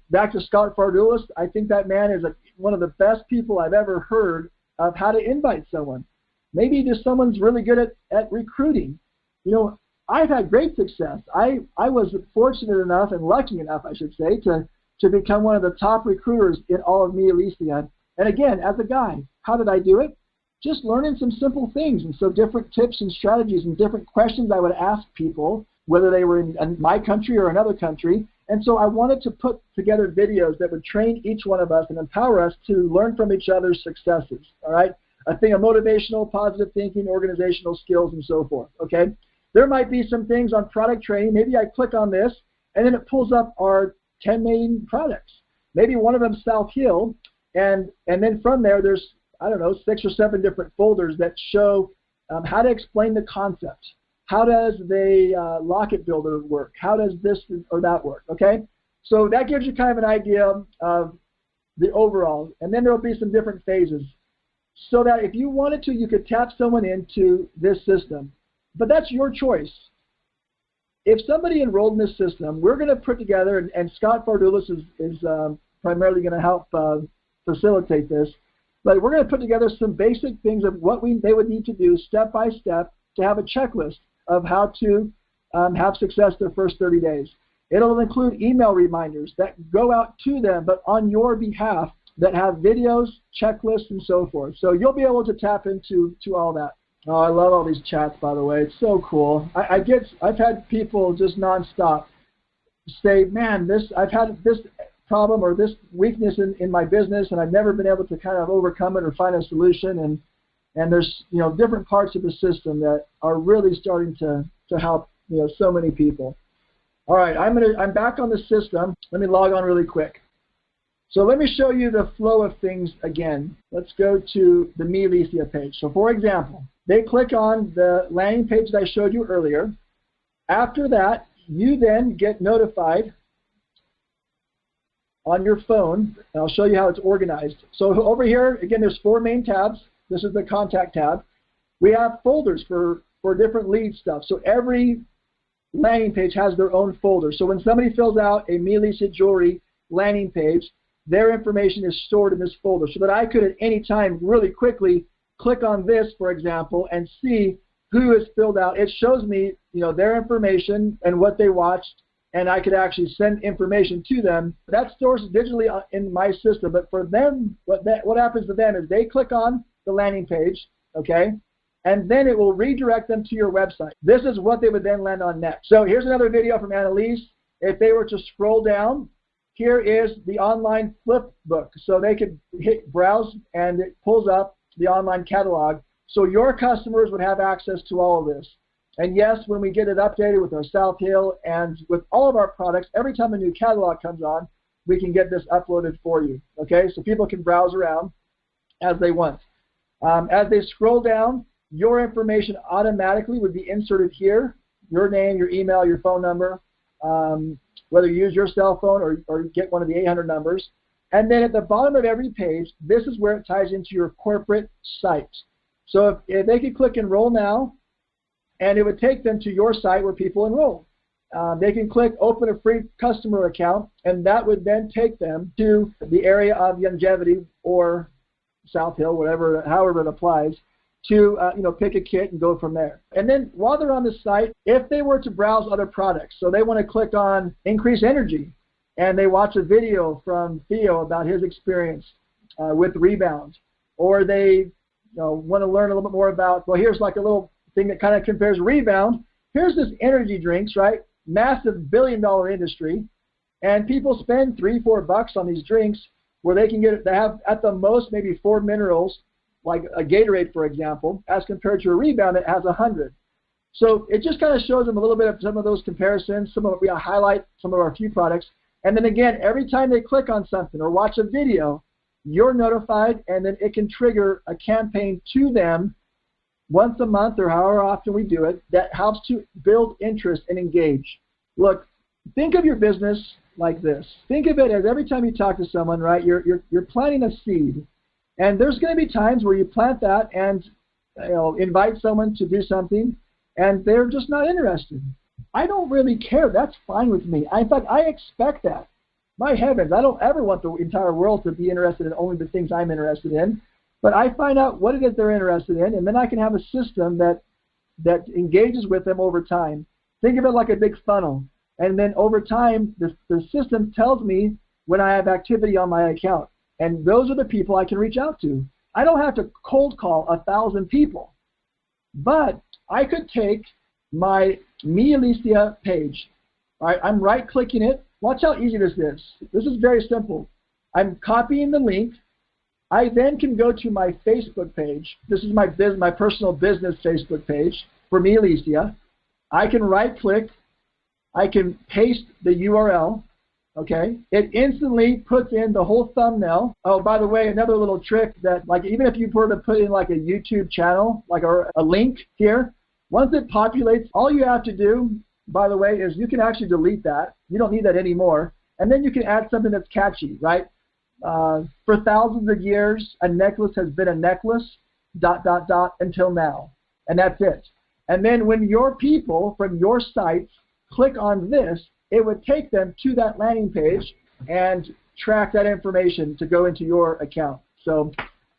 Back to Scott Fardulis, I think that man is one of the best people I've ever heard of how to invite someone. Maybe just someone's really good at recruiting. I've had great success. I was fortunate enough and lucky enough, I should say, to become one of the top recruiters in all of Mia Elysian. And again, as a guy, how did I do it? just learning some simple things. And so different tips and strategies and different questions I would ask people, whether they were in my country or another country. And so I wanted to put together videos that would train each one of us and empower us to learn from each other's successes, all right? A thing of motivational, positive thinking, organizational skills, and so forth, okay? There might be some things on product training. Maybe I click on this, and then it pulls up our 10 main products. Maybe one of them is South Hill, and then from there, there's, I don't know, 6 or 7 different folders that show how to explain the concept. How does the locket builder work? How does this or that work, okay? So that gives you kind of an idea of the overall, and then there will be some different phases. So that if you wanted to, you could tap someone into this system. But that's your choice. If somebody enrolled in this system, we're going to put together, and Scott Fardulis is primarily going to help facilitate this, but we're going to put together some basic things of what they would need to do step by step to have a checklist of how to have success their first 30 days. It'll include email reminders that go out to them, but on your behalf, that have videos, checklists, and so forth. So you'll be able to tap into all that. Oh, I love all these chats, by the way. It's so cool. I've had people just nonstop say, man, I've had this problem or this weakness in my business, and I've never been able to kind of overcome it or find a solution. And there's different parts of the system that are really starting to help so many people. All right, I'm back on the system. Let me log on really quick. So let me show you the flow of things again. Let's go to the Me Alicia page. So for example, they click on the landing page that I showed you earlier. After that, you then get notified on your phone. And I'll show you how it's organized. So over here, again, there's 4 main tabs. This is the contact tab. We have folders for different lead stuff. So every landing page has their own folder. So when somebody fills out a Me Alicia Jewelry landing page, their information is stored in this folder so that I could at any time really quickly click on this, for example, and see who has filled out. It shows me, their information and what they watched, and I could actually send information to them. That stores digitally in my system, but for them, what happens to them is they click on the landing page, okay, and then it will redirect them to your website. This is what they would then land on next. So here's another video from Annalise. If they were to scroll down, here is the online flip book. So they could hit browse and it pulls up the online catalog. So your customers would have access to all of this. And yes, when we get it updated with our South Hill and with all of our products, every time a new catalog comes on, we can get this uploaded for you. Okay, so people can browse around as they want. As they scroll down, your information automatically would be inserted here. Your name, your email, your phone number. Whether you use your cell phone or get one of the 800 numbers. And then at the bottom of every page, this is where it ties into your corporate site. So if they could click Enroll Now, and it would take them to your site where people enroll. They can click Open a Free Customer Account, and that would then take them to the area of Longevity or South Hill, however it applies, to pick a kit and go from there. And then while they're on the site, if they were to browse other products, so they want to click on Increase Energy, and they watch a video from Theo about his experience with Rebound, or they want to learn a little bit more about, well, here's like a little thing that kind of compares Rebound. Here's this energy drinks, right? Massive billion-dollar industry, and people spend $3-4 on these drinks where they have at the most maybe 4 minerals, like a Gatorade, for example, as compared to a Rebound that has 100. So it just kind of shows them a little bit of some of those comparisons. We highlight some of our few products. And then again, every time they click on something or watch a video, you're notified, and then it can trigger a campaign to them once a month or however often we do it that helps to build interest and engage. Look, think of your business like this. Think of it as every time you talk to someone, right, you're planting a seed. And there's going to be times where you plant that and invite someone to do something, and they're just not interested. I don't really care. That's fine with me. In fact, I expect that. My heavens, I don't ever want the entire world to be interested in only the things I'm interested in. But I find out what it is they're interested in, and then I can have a system that engages with them over time. Think of it like a big funnel. And then over time, the system tells me when I have activity on my account. And those are the people I can reach out to. I don't have to cold call 1,000 people. But I could take my Me Alicia page. All right, I'm right-clicking it. Watch how easy this is. This is very simple. I'm copying the link. I then can go to my Facebook page. This is my personal business Facebook page for Me Alicia. I can right-click. I can paste the URL. Okay, it instantly puts in the whole thumbnail. Oh, by the way, another little trick that, like, even if you were to put in like a YouTube channel, like a link here, once it populates, all you have to do, by the way, is you can actually delete that. You don't need that anymore. And then you can add something that's catchy, right? For thousands of years, a necklace has been a necklace, ... until now. And that's it. And then when your people from your sites click on this, it would take them to that landing page and track that information to go into your account. So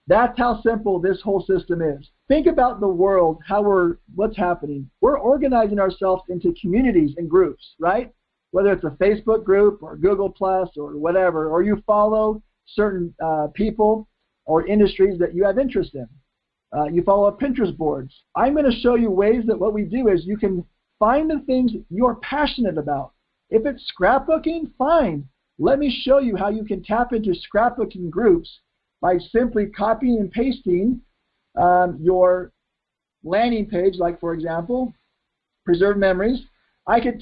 that's how simple this whole system is. Think about the world, what's happening. We're organizing ourselves into communities and groups, right? Whether it's a Facebook group or Google Plus or whatever, or you follow certain people or industries that you have interest in. You follow Pinterest boards. I'm going to show you ways that what we do is you can find the things you're passionate about. If it's scrapbooking, fine. Let me show you how you can tap into scrapbooking groups by simply copying and pasting your landing page, like for example, Preserve Memories. I could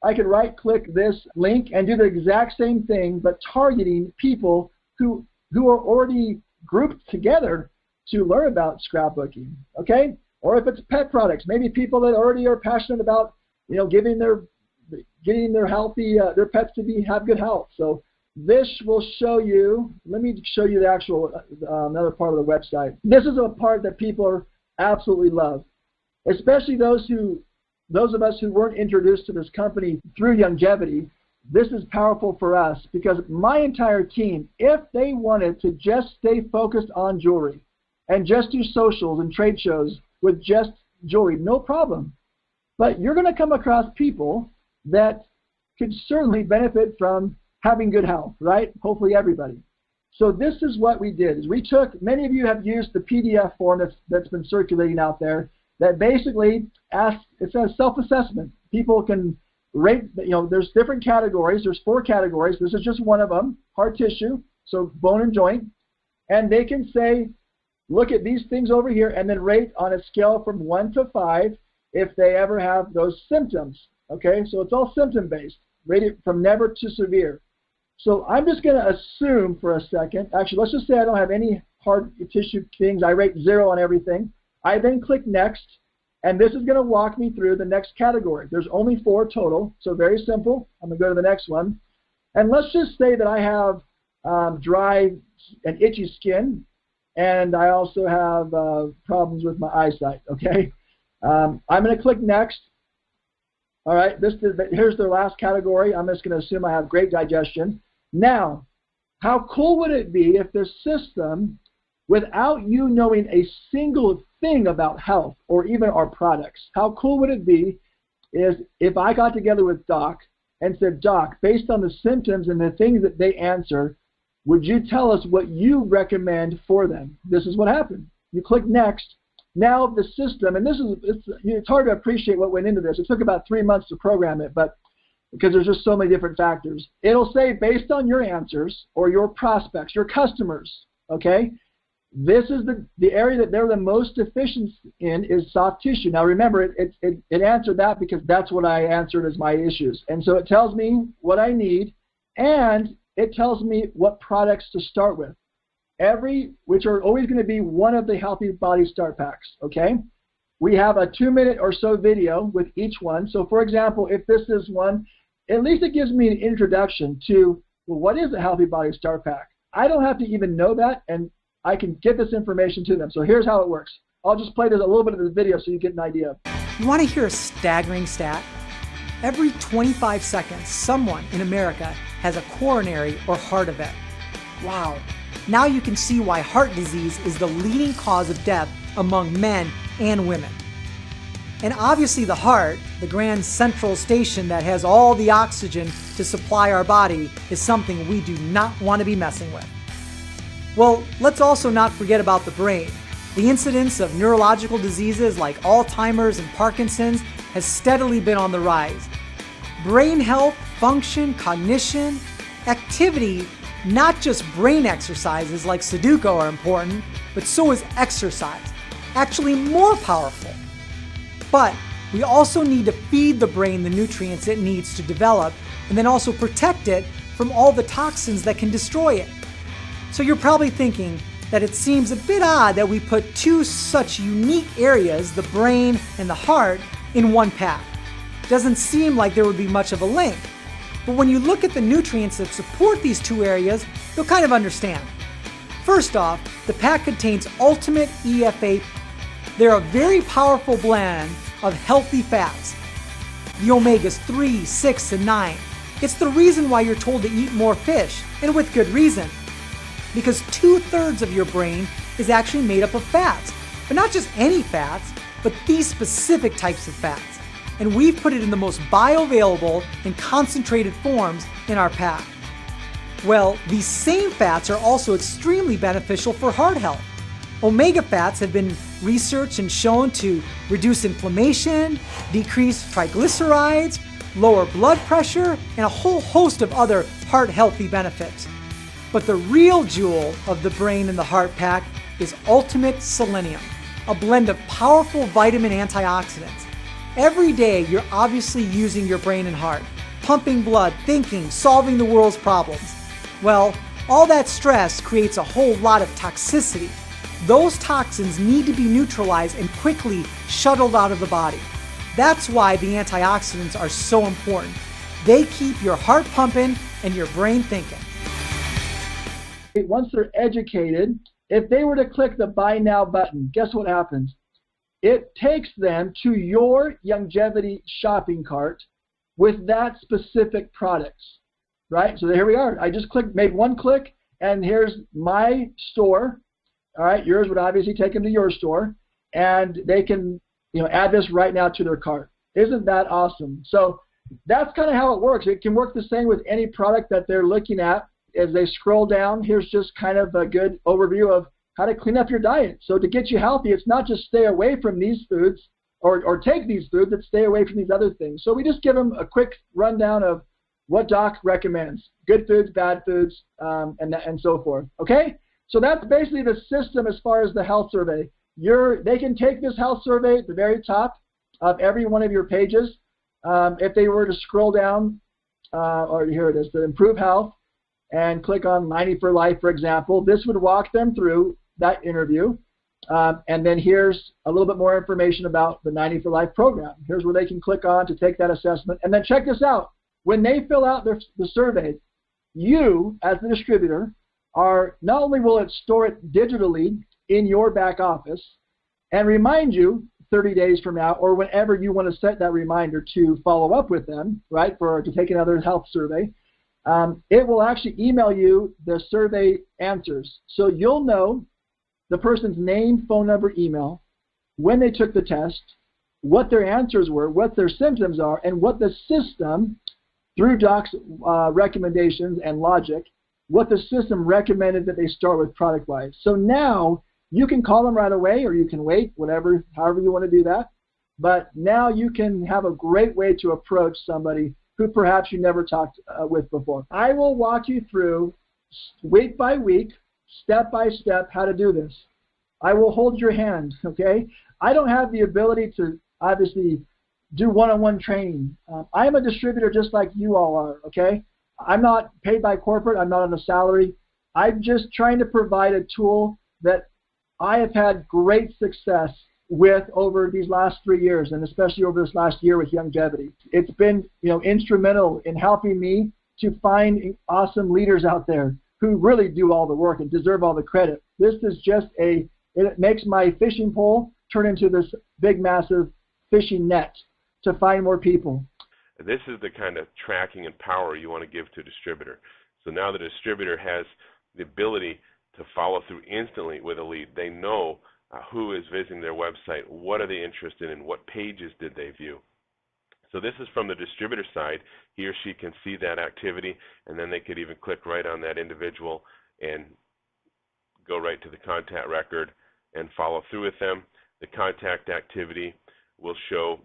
right-click this link and do the exact same thing, but targeting people who are already grouped together to learn about scrapbooking, okay? Or if it's pet products, maybe people that already are passionate about, getting their pets to have good health. So this will show you. Let me show you the actual another part of the website. This is a part that people absolutely love, especially those of us who weren't introduced to this company through longevity. This is powerful for us because my entire team, if they wanted to just stay focused on jewelry and just do socials and trade shows with just jewelry, no problem. But you're going to come across people that could certainly benefit from having good health, right? Hopefully everybody. So this is what we did. Is we took, many of you have used the PDF form that's been circulating out there that basically it says self-assessment. People can rate, there's different categories. There's 4 categories. This is just one of them, hard tissue, so bone and joint. And they can say, look at these things over here and then rate on a scale from 1 to 5 if they ever have those symptoms. Okay, so it's all symptom-based, rated from never to severe. So I'm just going to assume for a second, actually, let's just say I don't have any hard tissue things. I rate 0 on everything. I then click Next, and this is going to walk me through the next category. There's only 4 total, so very simple. I'm going to go to the next one. And let's just say that I have dry and itchy skin, and I also have problems with my eyesight, okay? I'm going to click Next. All right, here's the last category. I'm just going to assume I have great digestion. Now, how cool would it be if the system, without you knowing a single thing about health or even our products, how cool would it be is if I got together with Doc and said, Doc, based on the symptoms and the things that they answer, would you tell us what you recommend for them? This is what happened. You click Next. Now the system, and it's hard to appreciate what went into this. It took about 3 months to program it, but because there's just so many different factors. It'll say based on your answers or your prospects, your customers, okay, this is the area that they're the most deficient in is soft tissue. Now remember, it answered that because that's what I answered as my issues. And so it tells me what I need, and it tells me what products to start with. Which are always going to be one of the Healthy Body Start Packs, okay? We have a 2-minute or so video with each one. So for example, if this is one, at least it gives me an introduction to, well, what is a Healthy Body Start Pack? I don't have to even know that, and I can get this information to them. So here's how it works. I'll just play a little bit of the video so you get an idea. You want to hear a staggering stat? Every 25 seconds, someone in America has a coronary or heart event. Wow. Now you can see why heart disease is the leading cause of death among men and women. And obviously the heart, the grand central station that has all the oxygen to supply our body, is something we do not want to be messing with. Well, let's also not forget about the brain. The incidence of neurological diseases like Alzheimer's and Parkinson's has steadily been on the rise. Brain health, function, cognition, activity, not just brain exercises like Sudoku are important, but so is exercise, actually more powerful. But we also need to feed the brain the nutrients it needs to develop, and then also protect it from all the toxins that can destroy it. So you're probably thinking that it seems a bit odd that we put two such unique areas, the brain and the heart, in one pack. Doesn't seem like there would be much of a link. But when you look at the nutrients that support these two areas, you'll kind of understand. First off, the pack contains Ultimate EFA. They're a very powerful blend of healthy fats, the omegas 3, 6, and 9. It's the reason why you're told to eat more fish, and with good reason. Because 2/3 of your brain is actually made up of fats. But not just any fats, but these specific types of fats. And we've put it in the most bioavailable and concentrated forms in our pack. Well, these same fats are also extremely beneficial for heart health. Omega fats have been researched and shown to reduce inflammation, decrease triglycerides, lower blood pressure, and a whole host of other heart healthy benefits. But the real jewel of the brain and the heart pack is Ultimate Selenium, a blend of powerful vitamin antioxidants. Every day you're obviously using your brain and heart, pumping blood, thinking, solving the world's problems. Well, all that stress creates a whole lot of toxicity. Those toxins need to be neutralized and quickly shuttled out of the body. That's why the antioxidants are so important. They keep your heart pumping and your brain thinking. Once they're educated, if they were to click the Buy Now button, guess what happens? It takes them to your longevity shopping cart with that specific products, right? So here we are. I just made one click, and here's my store. All right, yours would obviously take them to your store, and they can, add this right now to their cart. Isn't that awesome? So that's kind of how it works. It can work the same with any product that they're looking at. As they scroll down, here's just kind of a good overview of how to clean up your diet. So to get you healthy, it's not just stay away from these foods or take these foods, it's stay away from these other things. So we just give them a quick rundown of what Doc recommends. Good foods, bad foods, and so forth. Okay? So that's basically the system as far as the health survey. They can take this health survey at the very top of every one of your pages. If they were to scroll down, or here it is, the Improve Health, and click on 90 for Life, for example, this would walk them through that interview. And then here's a little bit more information about the 90 for Life program. Here's where they can click on to take that assessment. And then check this out. When they fill out the survey, you, as the distributor, not only will it store it digitally in your back office and remind you 30 days from now or whenever you want to set that reminder to follow up with them, right, to take another health survey, it will actually email you the survey answers. So you'll know the person's name, phone number, email, when they took the test, what their answers were, what their symptoms are, and what the system, through Doc's recommendations and logic, what the system recommended that they start with product-wise. So now you can call them right away, or you can wait, however you want to do that. But now you can have a great way to approach somebody who perhaps you never talked with before. I will walk you through week by week, step by step, how to do this. I will hold your hand, okay? I don't have the ability to obviously do one-on-one training. I am a distributor just like you all are, okay? I'm not paid by corporate. I'm not on a salary. I'm just trying to provide a tool that I have had great success with over these last 3 years, and especially over this last year with longevity. It's been, instrumental in helping me to find awesome leaders out there who really do all the work and deserve all the credit. This is just it makes my fishing pole turn into this big, massive fishing net to find more people. This is the kind of tracking and power you want to give to a distributor. So now the distributor has the ability to follow through instantly with a lead. They know who is visiting their website, what are they interested in, what pages did they view. So this is from the distributor side. He or she can see that activity, and then they could even click right on that individual and go right to the contact record and follow through with them. The contact activity will show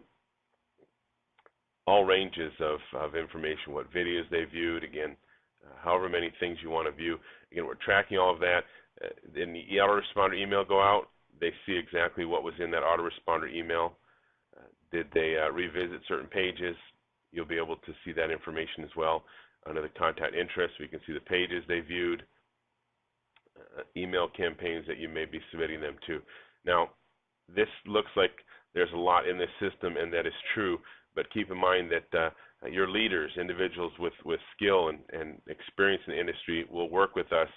all ranges of information, what videos they viewed, again, however many things you want to view. Again, we're tracking all of that. In the autoresponder email go out, they see exactly what was in that autoresponder email. Did they revisit certain pages? You'll be able to see that information as well. Under the contact interest, we can see the pages they viewed, email campaigns that you may be submitting them to. Now, this looks like there's a lot in this system, and that is true, but keep in mind that your leaders, individuals with skill and experience in the industry, will work with us,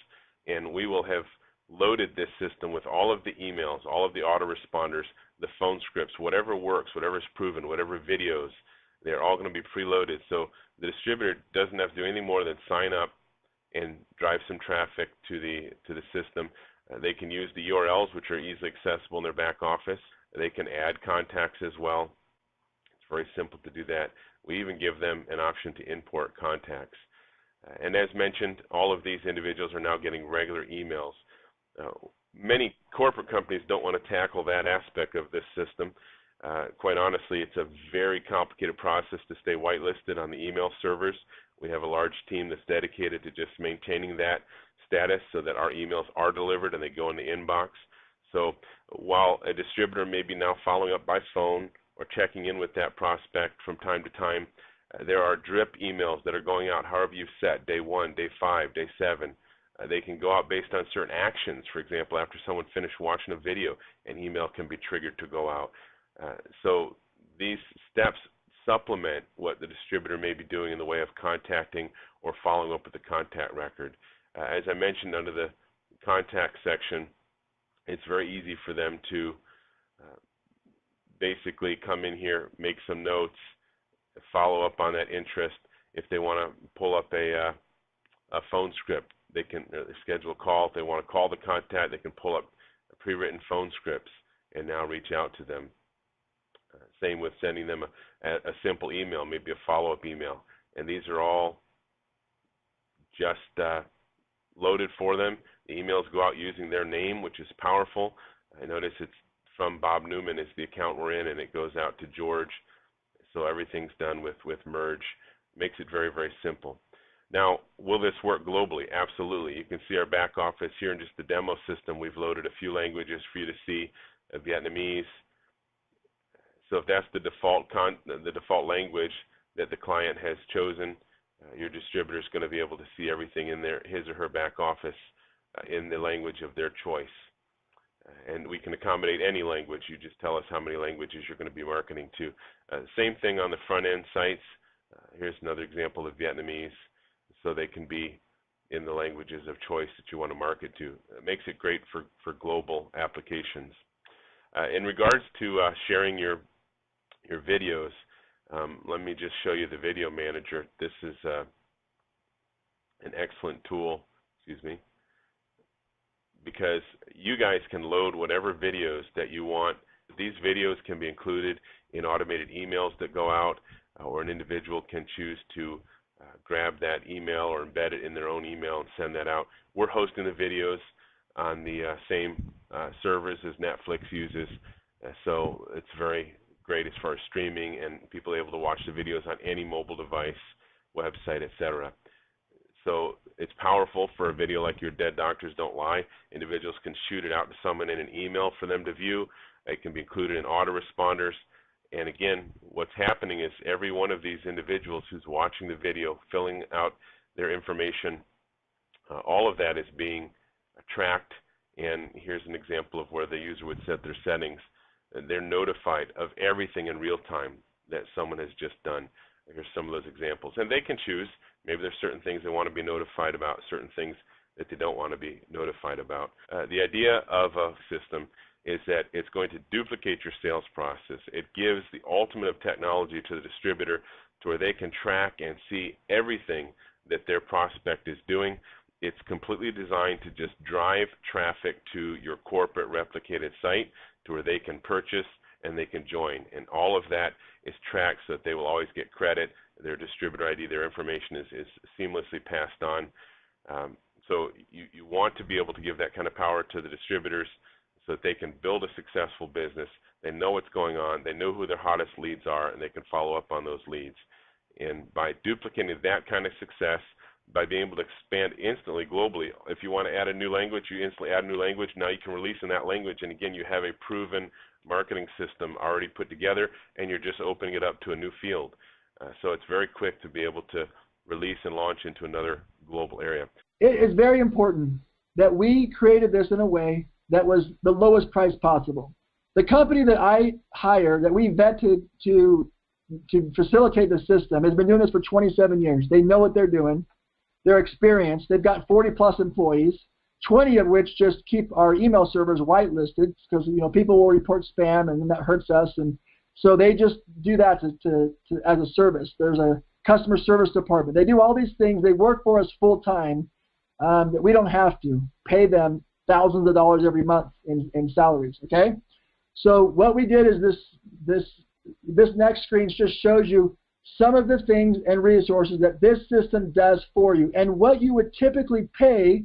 and we will have loaded this system with all of the emails, all of the autoresponders, the phone scripts, whatever works, whatever is proven, whatever videos, they're all going to be preloaded. So the distributor doesn't have to do anything more than sign up and drive some traffic to the system. They can use the URLs, which are easily accessible in their back office. They can add contacts as well. It's very simple to do that. We even give them an option to import contacts. And as mentioned, all of these individuals are now getting regular emails. Many corporate companies don't want to tackle that aspect of this system. Quite honestly, it's a very complicated process to stay whitelisted on the email servers. We have a large team that's dedicated to just maintaining that status so that our emails are delivered and they go in the inbox. So while a distributor may be now following up by phone or checking in with that prospect from time to time, there are drip emails that are going out however you set, day 1, day 5, day 7. They can go out based on certain actions. For example, after someone finished watching a video, an email can be triggered to go out. So these steps supplement what the distributor may be doing in the way of contacting or following up with the contact record. As I mentioned, under the contact section, it's very easy for them to basically come in here, make some notes, follow up on that interest. If they want to pull up a phone script, they can schedule a call. If they want to call the contact, they can pull up pre-written phone scripts and now reach out to them. Same with sending them a simple email, maybe a follow-up email. And these are all just loaded for them. The emails go out using their name, which is powerful. I notice it's from Bob Newman is the account we're in, and it goes out to George. So everything's done with merge. Makes it very, very simple. Now, will this work globally? Absolutely. You can see our back office here in just the demo system. We've loaded a few languages for you to see, Vietnamese. So if that's the default language that the client has chosen, your distributor is going to be able to see everything in his or her back office in the language of their choice. And we can accommodate any language. You just tell us how many languages you're going to be marketing to. Same thing on the front end sites. Here's another example of Vietnamese. So they can be in the languages of choice that you want to market to. It makes it great for global applications. In regards to sharing your videos, let me just show you the video manager. This is an excellent tool, because you guys can load whatever videos that you want. These videos can be included in automated emails that go out, or an individual can choose to grab that email or embed it in their own email and send that out. We're hosting the videos on the same servers as Netflix uses, so it's very great as far as streaming and people able to watch the videos on any mobile device, website, etc. So it's powerful for a video like Your Dead Doctors Don't Lie. Individuals can shoot it out to someone in an email for them to view. It can be included in autoresponders. And again, what's happening is every one of these individuals who's watching the video, filling out their information, all of that is being tracked. And here's an example of where the user would set their settings. They're notified of everything in real time that someone has just done. Here's some of those examples. And they can choose. Maybe there's certain things they want to be notified about, certain things that they don't want to be notified about. The idea of a system is that it's going to duplicate your sales process. It gives the ultimate of technology to the distributor to where they can track and see everything that their prospect is doing. It's completely designed to just drive traffic to your corporate replicated site to where they can purchase and they can join. And all of that is tracked so that they will always get credit. Their distributor ID, their information is seamlessly passed on. So you want to be able to give that kind of power to the distributors so that they can build a successful business. They know what's going on. They know who their hottest leads are, and they can follow up on those leads. And by duplicating that kind of success, by being able to expand instantly globally, if you want to add a new language, you instantly add a new language. Now you can release in that language, and again, you have a proven marketing system already put together, and you're just opening it up to a new field. So it's very quick to be able to release and launch into another global area. It is very important that we created this in a way that was the lowest price possible. The company that I hire, that we vet to facilitate the system, has been doing this for 27 years. They know what they're doing. They're experienced. They've got 40-plus employees, 20 of which just keep our email servers whitelisted because people will report spam, and then that hurts us. And so they just do that as a service. There's a customer service department. They do all these things. They work for us full time. That we don't have to pay them thousands of dollars every month in salaries. Okay, so what we did is this next screen just shows you some of the things and resources that this system does for you, and what you would typically pay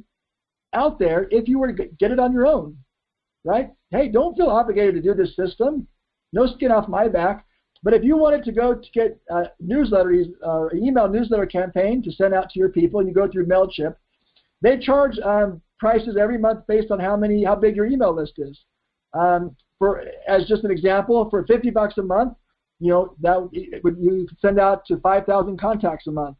out there if you were to get it on your own. Right? Hey, don't feel obligated to do this system. No skin off my back. But if you wanted to go to get newsletters or an email newsletter campaign to send out to your people, and you go through MailChimp, they charge prices every month based on how big your email list is. As just an example, for $50 a month, you could send out to 5,000 contacts a month.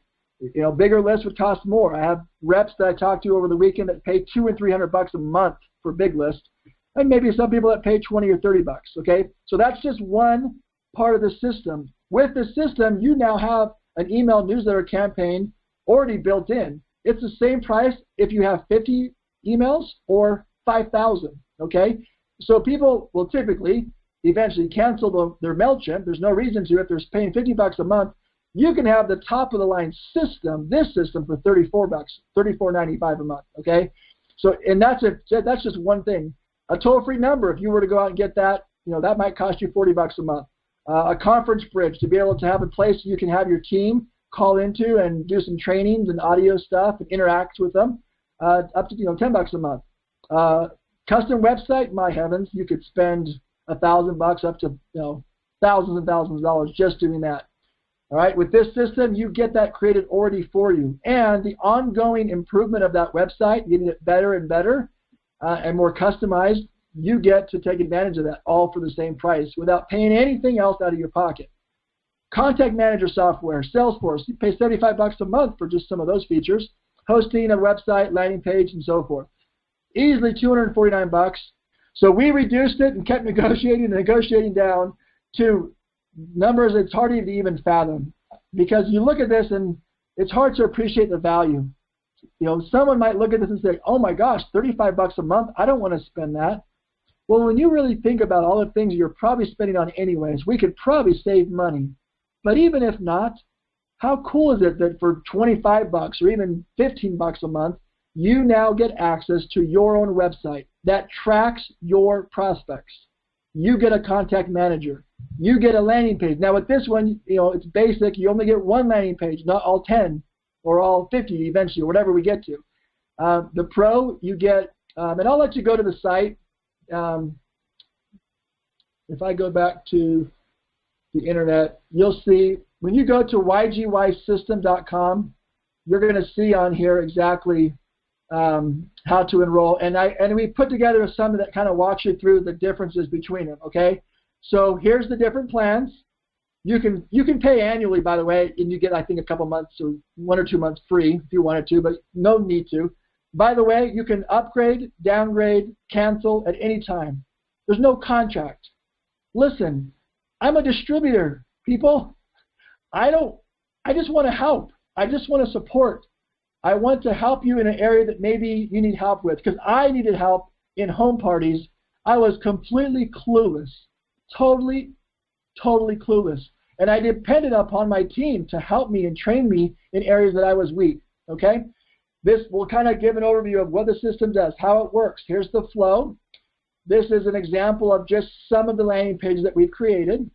Bigger lists would cost more. I have reps that I talk to over the weekend that pay $200 and $300 a month for big lists, and maybe some people that pay $20 or $30. Okay, so that's just one part of the system. With the system, you now have an email newsletter campaign already built in. It's the same price if you have 50 emails or 5,000. Okay, so people will typically eventually cancel their MailChimp. There's no reason to if they're paying $50 a month. You can have the top of the line system, this system, for $34.95 a month. Okay, so and that's just one thing. A toll-free number, if you were to go out and get that, that might cost you $40 a month. A conference bridge to be able to have a place you can have your team call into and do some trainings and audio stuff and interact with them, up to $10 a month. Custom website, my heavens, you could spend $1,000 up to thousands and thousands of dollars just doing that. All right, with this system, you get that created already for you, and the ongoing improvement of that website, getting it better and better and more customized. You get to take advantage of that all for the same price without paying anything else out of your pocket. Contact manager software, Salesforce, you pay $75 a month for just some of those features. Hosting a website, landing page, and so forth. Easily $249. So we reduced it and kept negotiating down to numbers it's hard to even fathom. Because you look at this and it's hard to appreciate the value. Someone might look at this and say, oh my gosh, $35 a month, I don't want to spend that. Well, when you really think about all the things you're probably spending on anyways, we could probably save money. But even if not, how cool is it that for $25 or even $15 a month, you now get access to your own website that tracks your prospects. You get a contact manager. You get a landing page. Now with this one, it's basic. You only get one landing page, not all 10 or all 50 eventually, whatever we get to. The Pro, you get, and I'll let you go to the site. If I go back to the internet, you'll see when you go to YGYsystem.com, you're going to see on here exactly how to enroll, and we put together a summary that kind of walks you through the differences between them. Okay, so here's the different plans. You can pay annually, by the way, and you get, I think, a couple months or 1 or 2 months free if you wanted to, but no need to. By the way, you can upgrade, downgrade, cancel at any time. There's no contract. Listen, I'm a distributor, people. I just want to help. I just want to support. I want to help you in an area that maybe you need help with, because I needed help in home parties. I was completely clueless, totally clueless. And I depended upon my team to help me and train me in areas that I was weak, okay? This will kind of give an overview of what the system does, how it works. Here's the flow. This is an example of just some of the landing pages that we've created.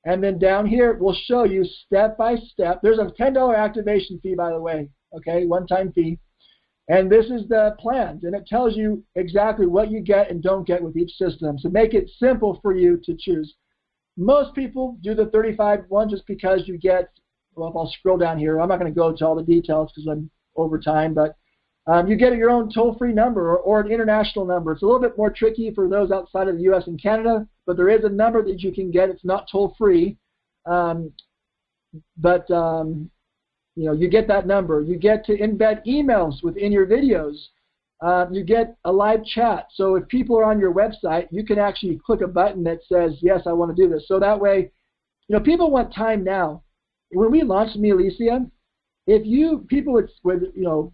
And then down here, we'll show you step by step. There's a $10 activation fee, by the way, okay, one-time fee. And this is the plans, and it tells you exactly what you get and don't get with each system. So make it simple for you to choose. Most people do the 35 one just because you get, well, if I'll scroll down here, I'm not going to go to all the details because I'm over time, but you get your own toll-free number or an international number. It's a little bit more tricky for those outside of the U.S. and Canada, but there is a number that you can get. It's not toll-free, you get that number. You get to embed emails within your videos. You get a live chat. So if people are on your website, you can actually click a button that says, yes, I want to do this. So that way, people want time now. When we launched Me Alicia, people would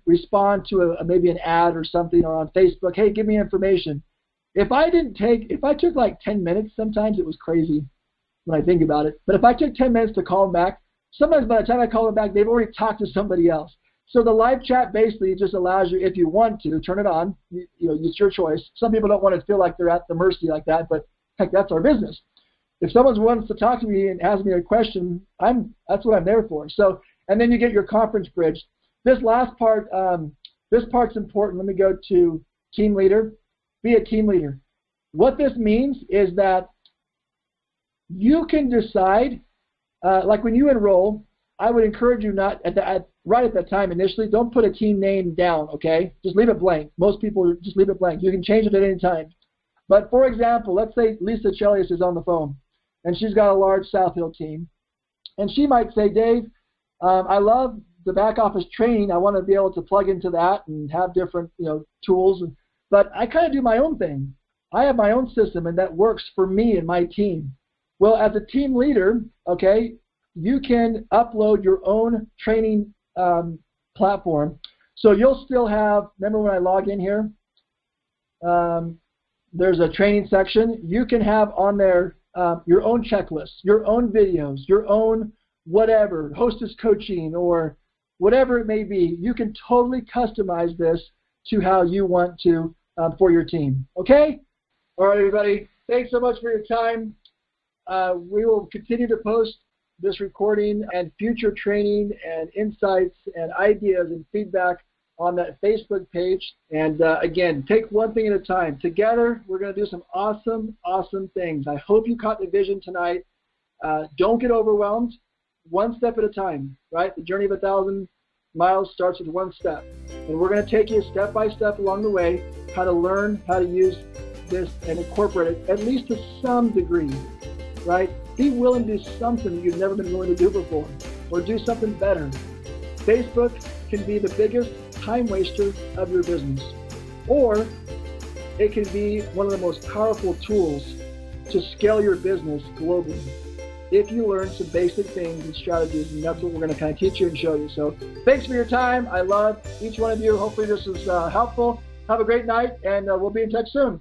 respond to maybe an ad or something, or on Facebook, hey, give me information. If I took like 10 minutes, sometimes it was crazy when I think about it, but if I took 10 minutes to call them back, sometimes by the time I call them back, they've already talked to somebody else. So the live chat basically just allows you, if you want to, turn it on. It's your choice. Some people don't want to feel like they're at the mercy like that, but heck, that's our business. If someone wants to talk to me and ask me a question, that's what I'm there for. So, and then you get your conference bridge. This last part, this part's important. Let me go to team leader. Be a team leader. What this means is that you can decide, like when you enroll, I would encourage you not right at that time initially. Don't put a team name down, okay? Just leave it blank. Most people just leave it blank. You can change it at any time. But for example, let's say Lisa Chelius is on the phone, and she's got a large South Hill team, and she might say, Dave, I love the back office training. I want to be able to plug into that and have different tools, but I kind of do my own thing. I have my own system, and that works for me and my team. Well, as a team leader, okay, you can upload your own training platform. So you'll still have, remember when I log in here, there's a training section. You can have on there your own checklists, your own videos, your own whatever, hostess coaching or whatever it may be. You can totally customize this to how you want to for your team. Okay? All right, everybody. Thanks so much for your time. We will continue to post this recording and future training and insights and ideas and feedback on that Facebook page. And again, take one thing at a time. Together, we're going to do some awesome, awesome things. I hope you caught the vision tonight. Don't get overwhelmed. One step at a time, right? The journey of 1,000 miles starts with one step. And we're going to take you step by step along the way, how to learn how to use this and incorporate it, at least to some degree, right? Be willing to do something that you've never been willing to do before, or do something better. Facebook can be the biggest time waster of your business, or it can be one of the most powerful tools to scale your business globally if you learn some basic things and strategies, and that's what we're going to kind of teach you and show you. So thanks for your time. I love each one of you. Hopefully this was helpful. Have a great night, and we'll be in touch soon.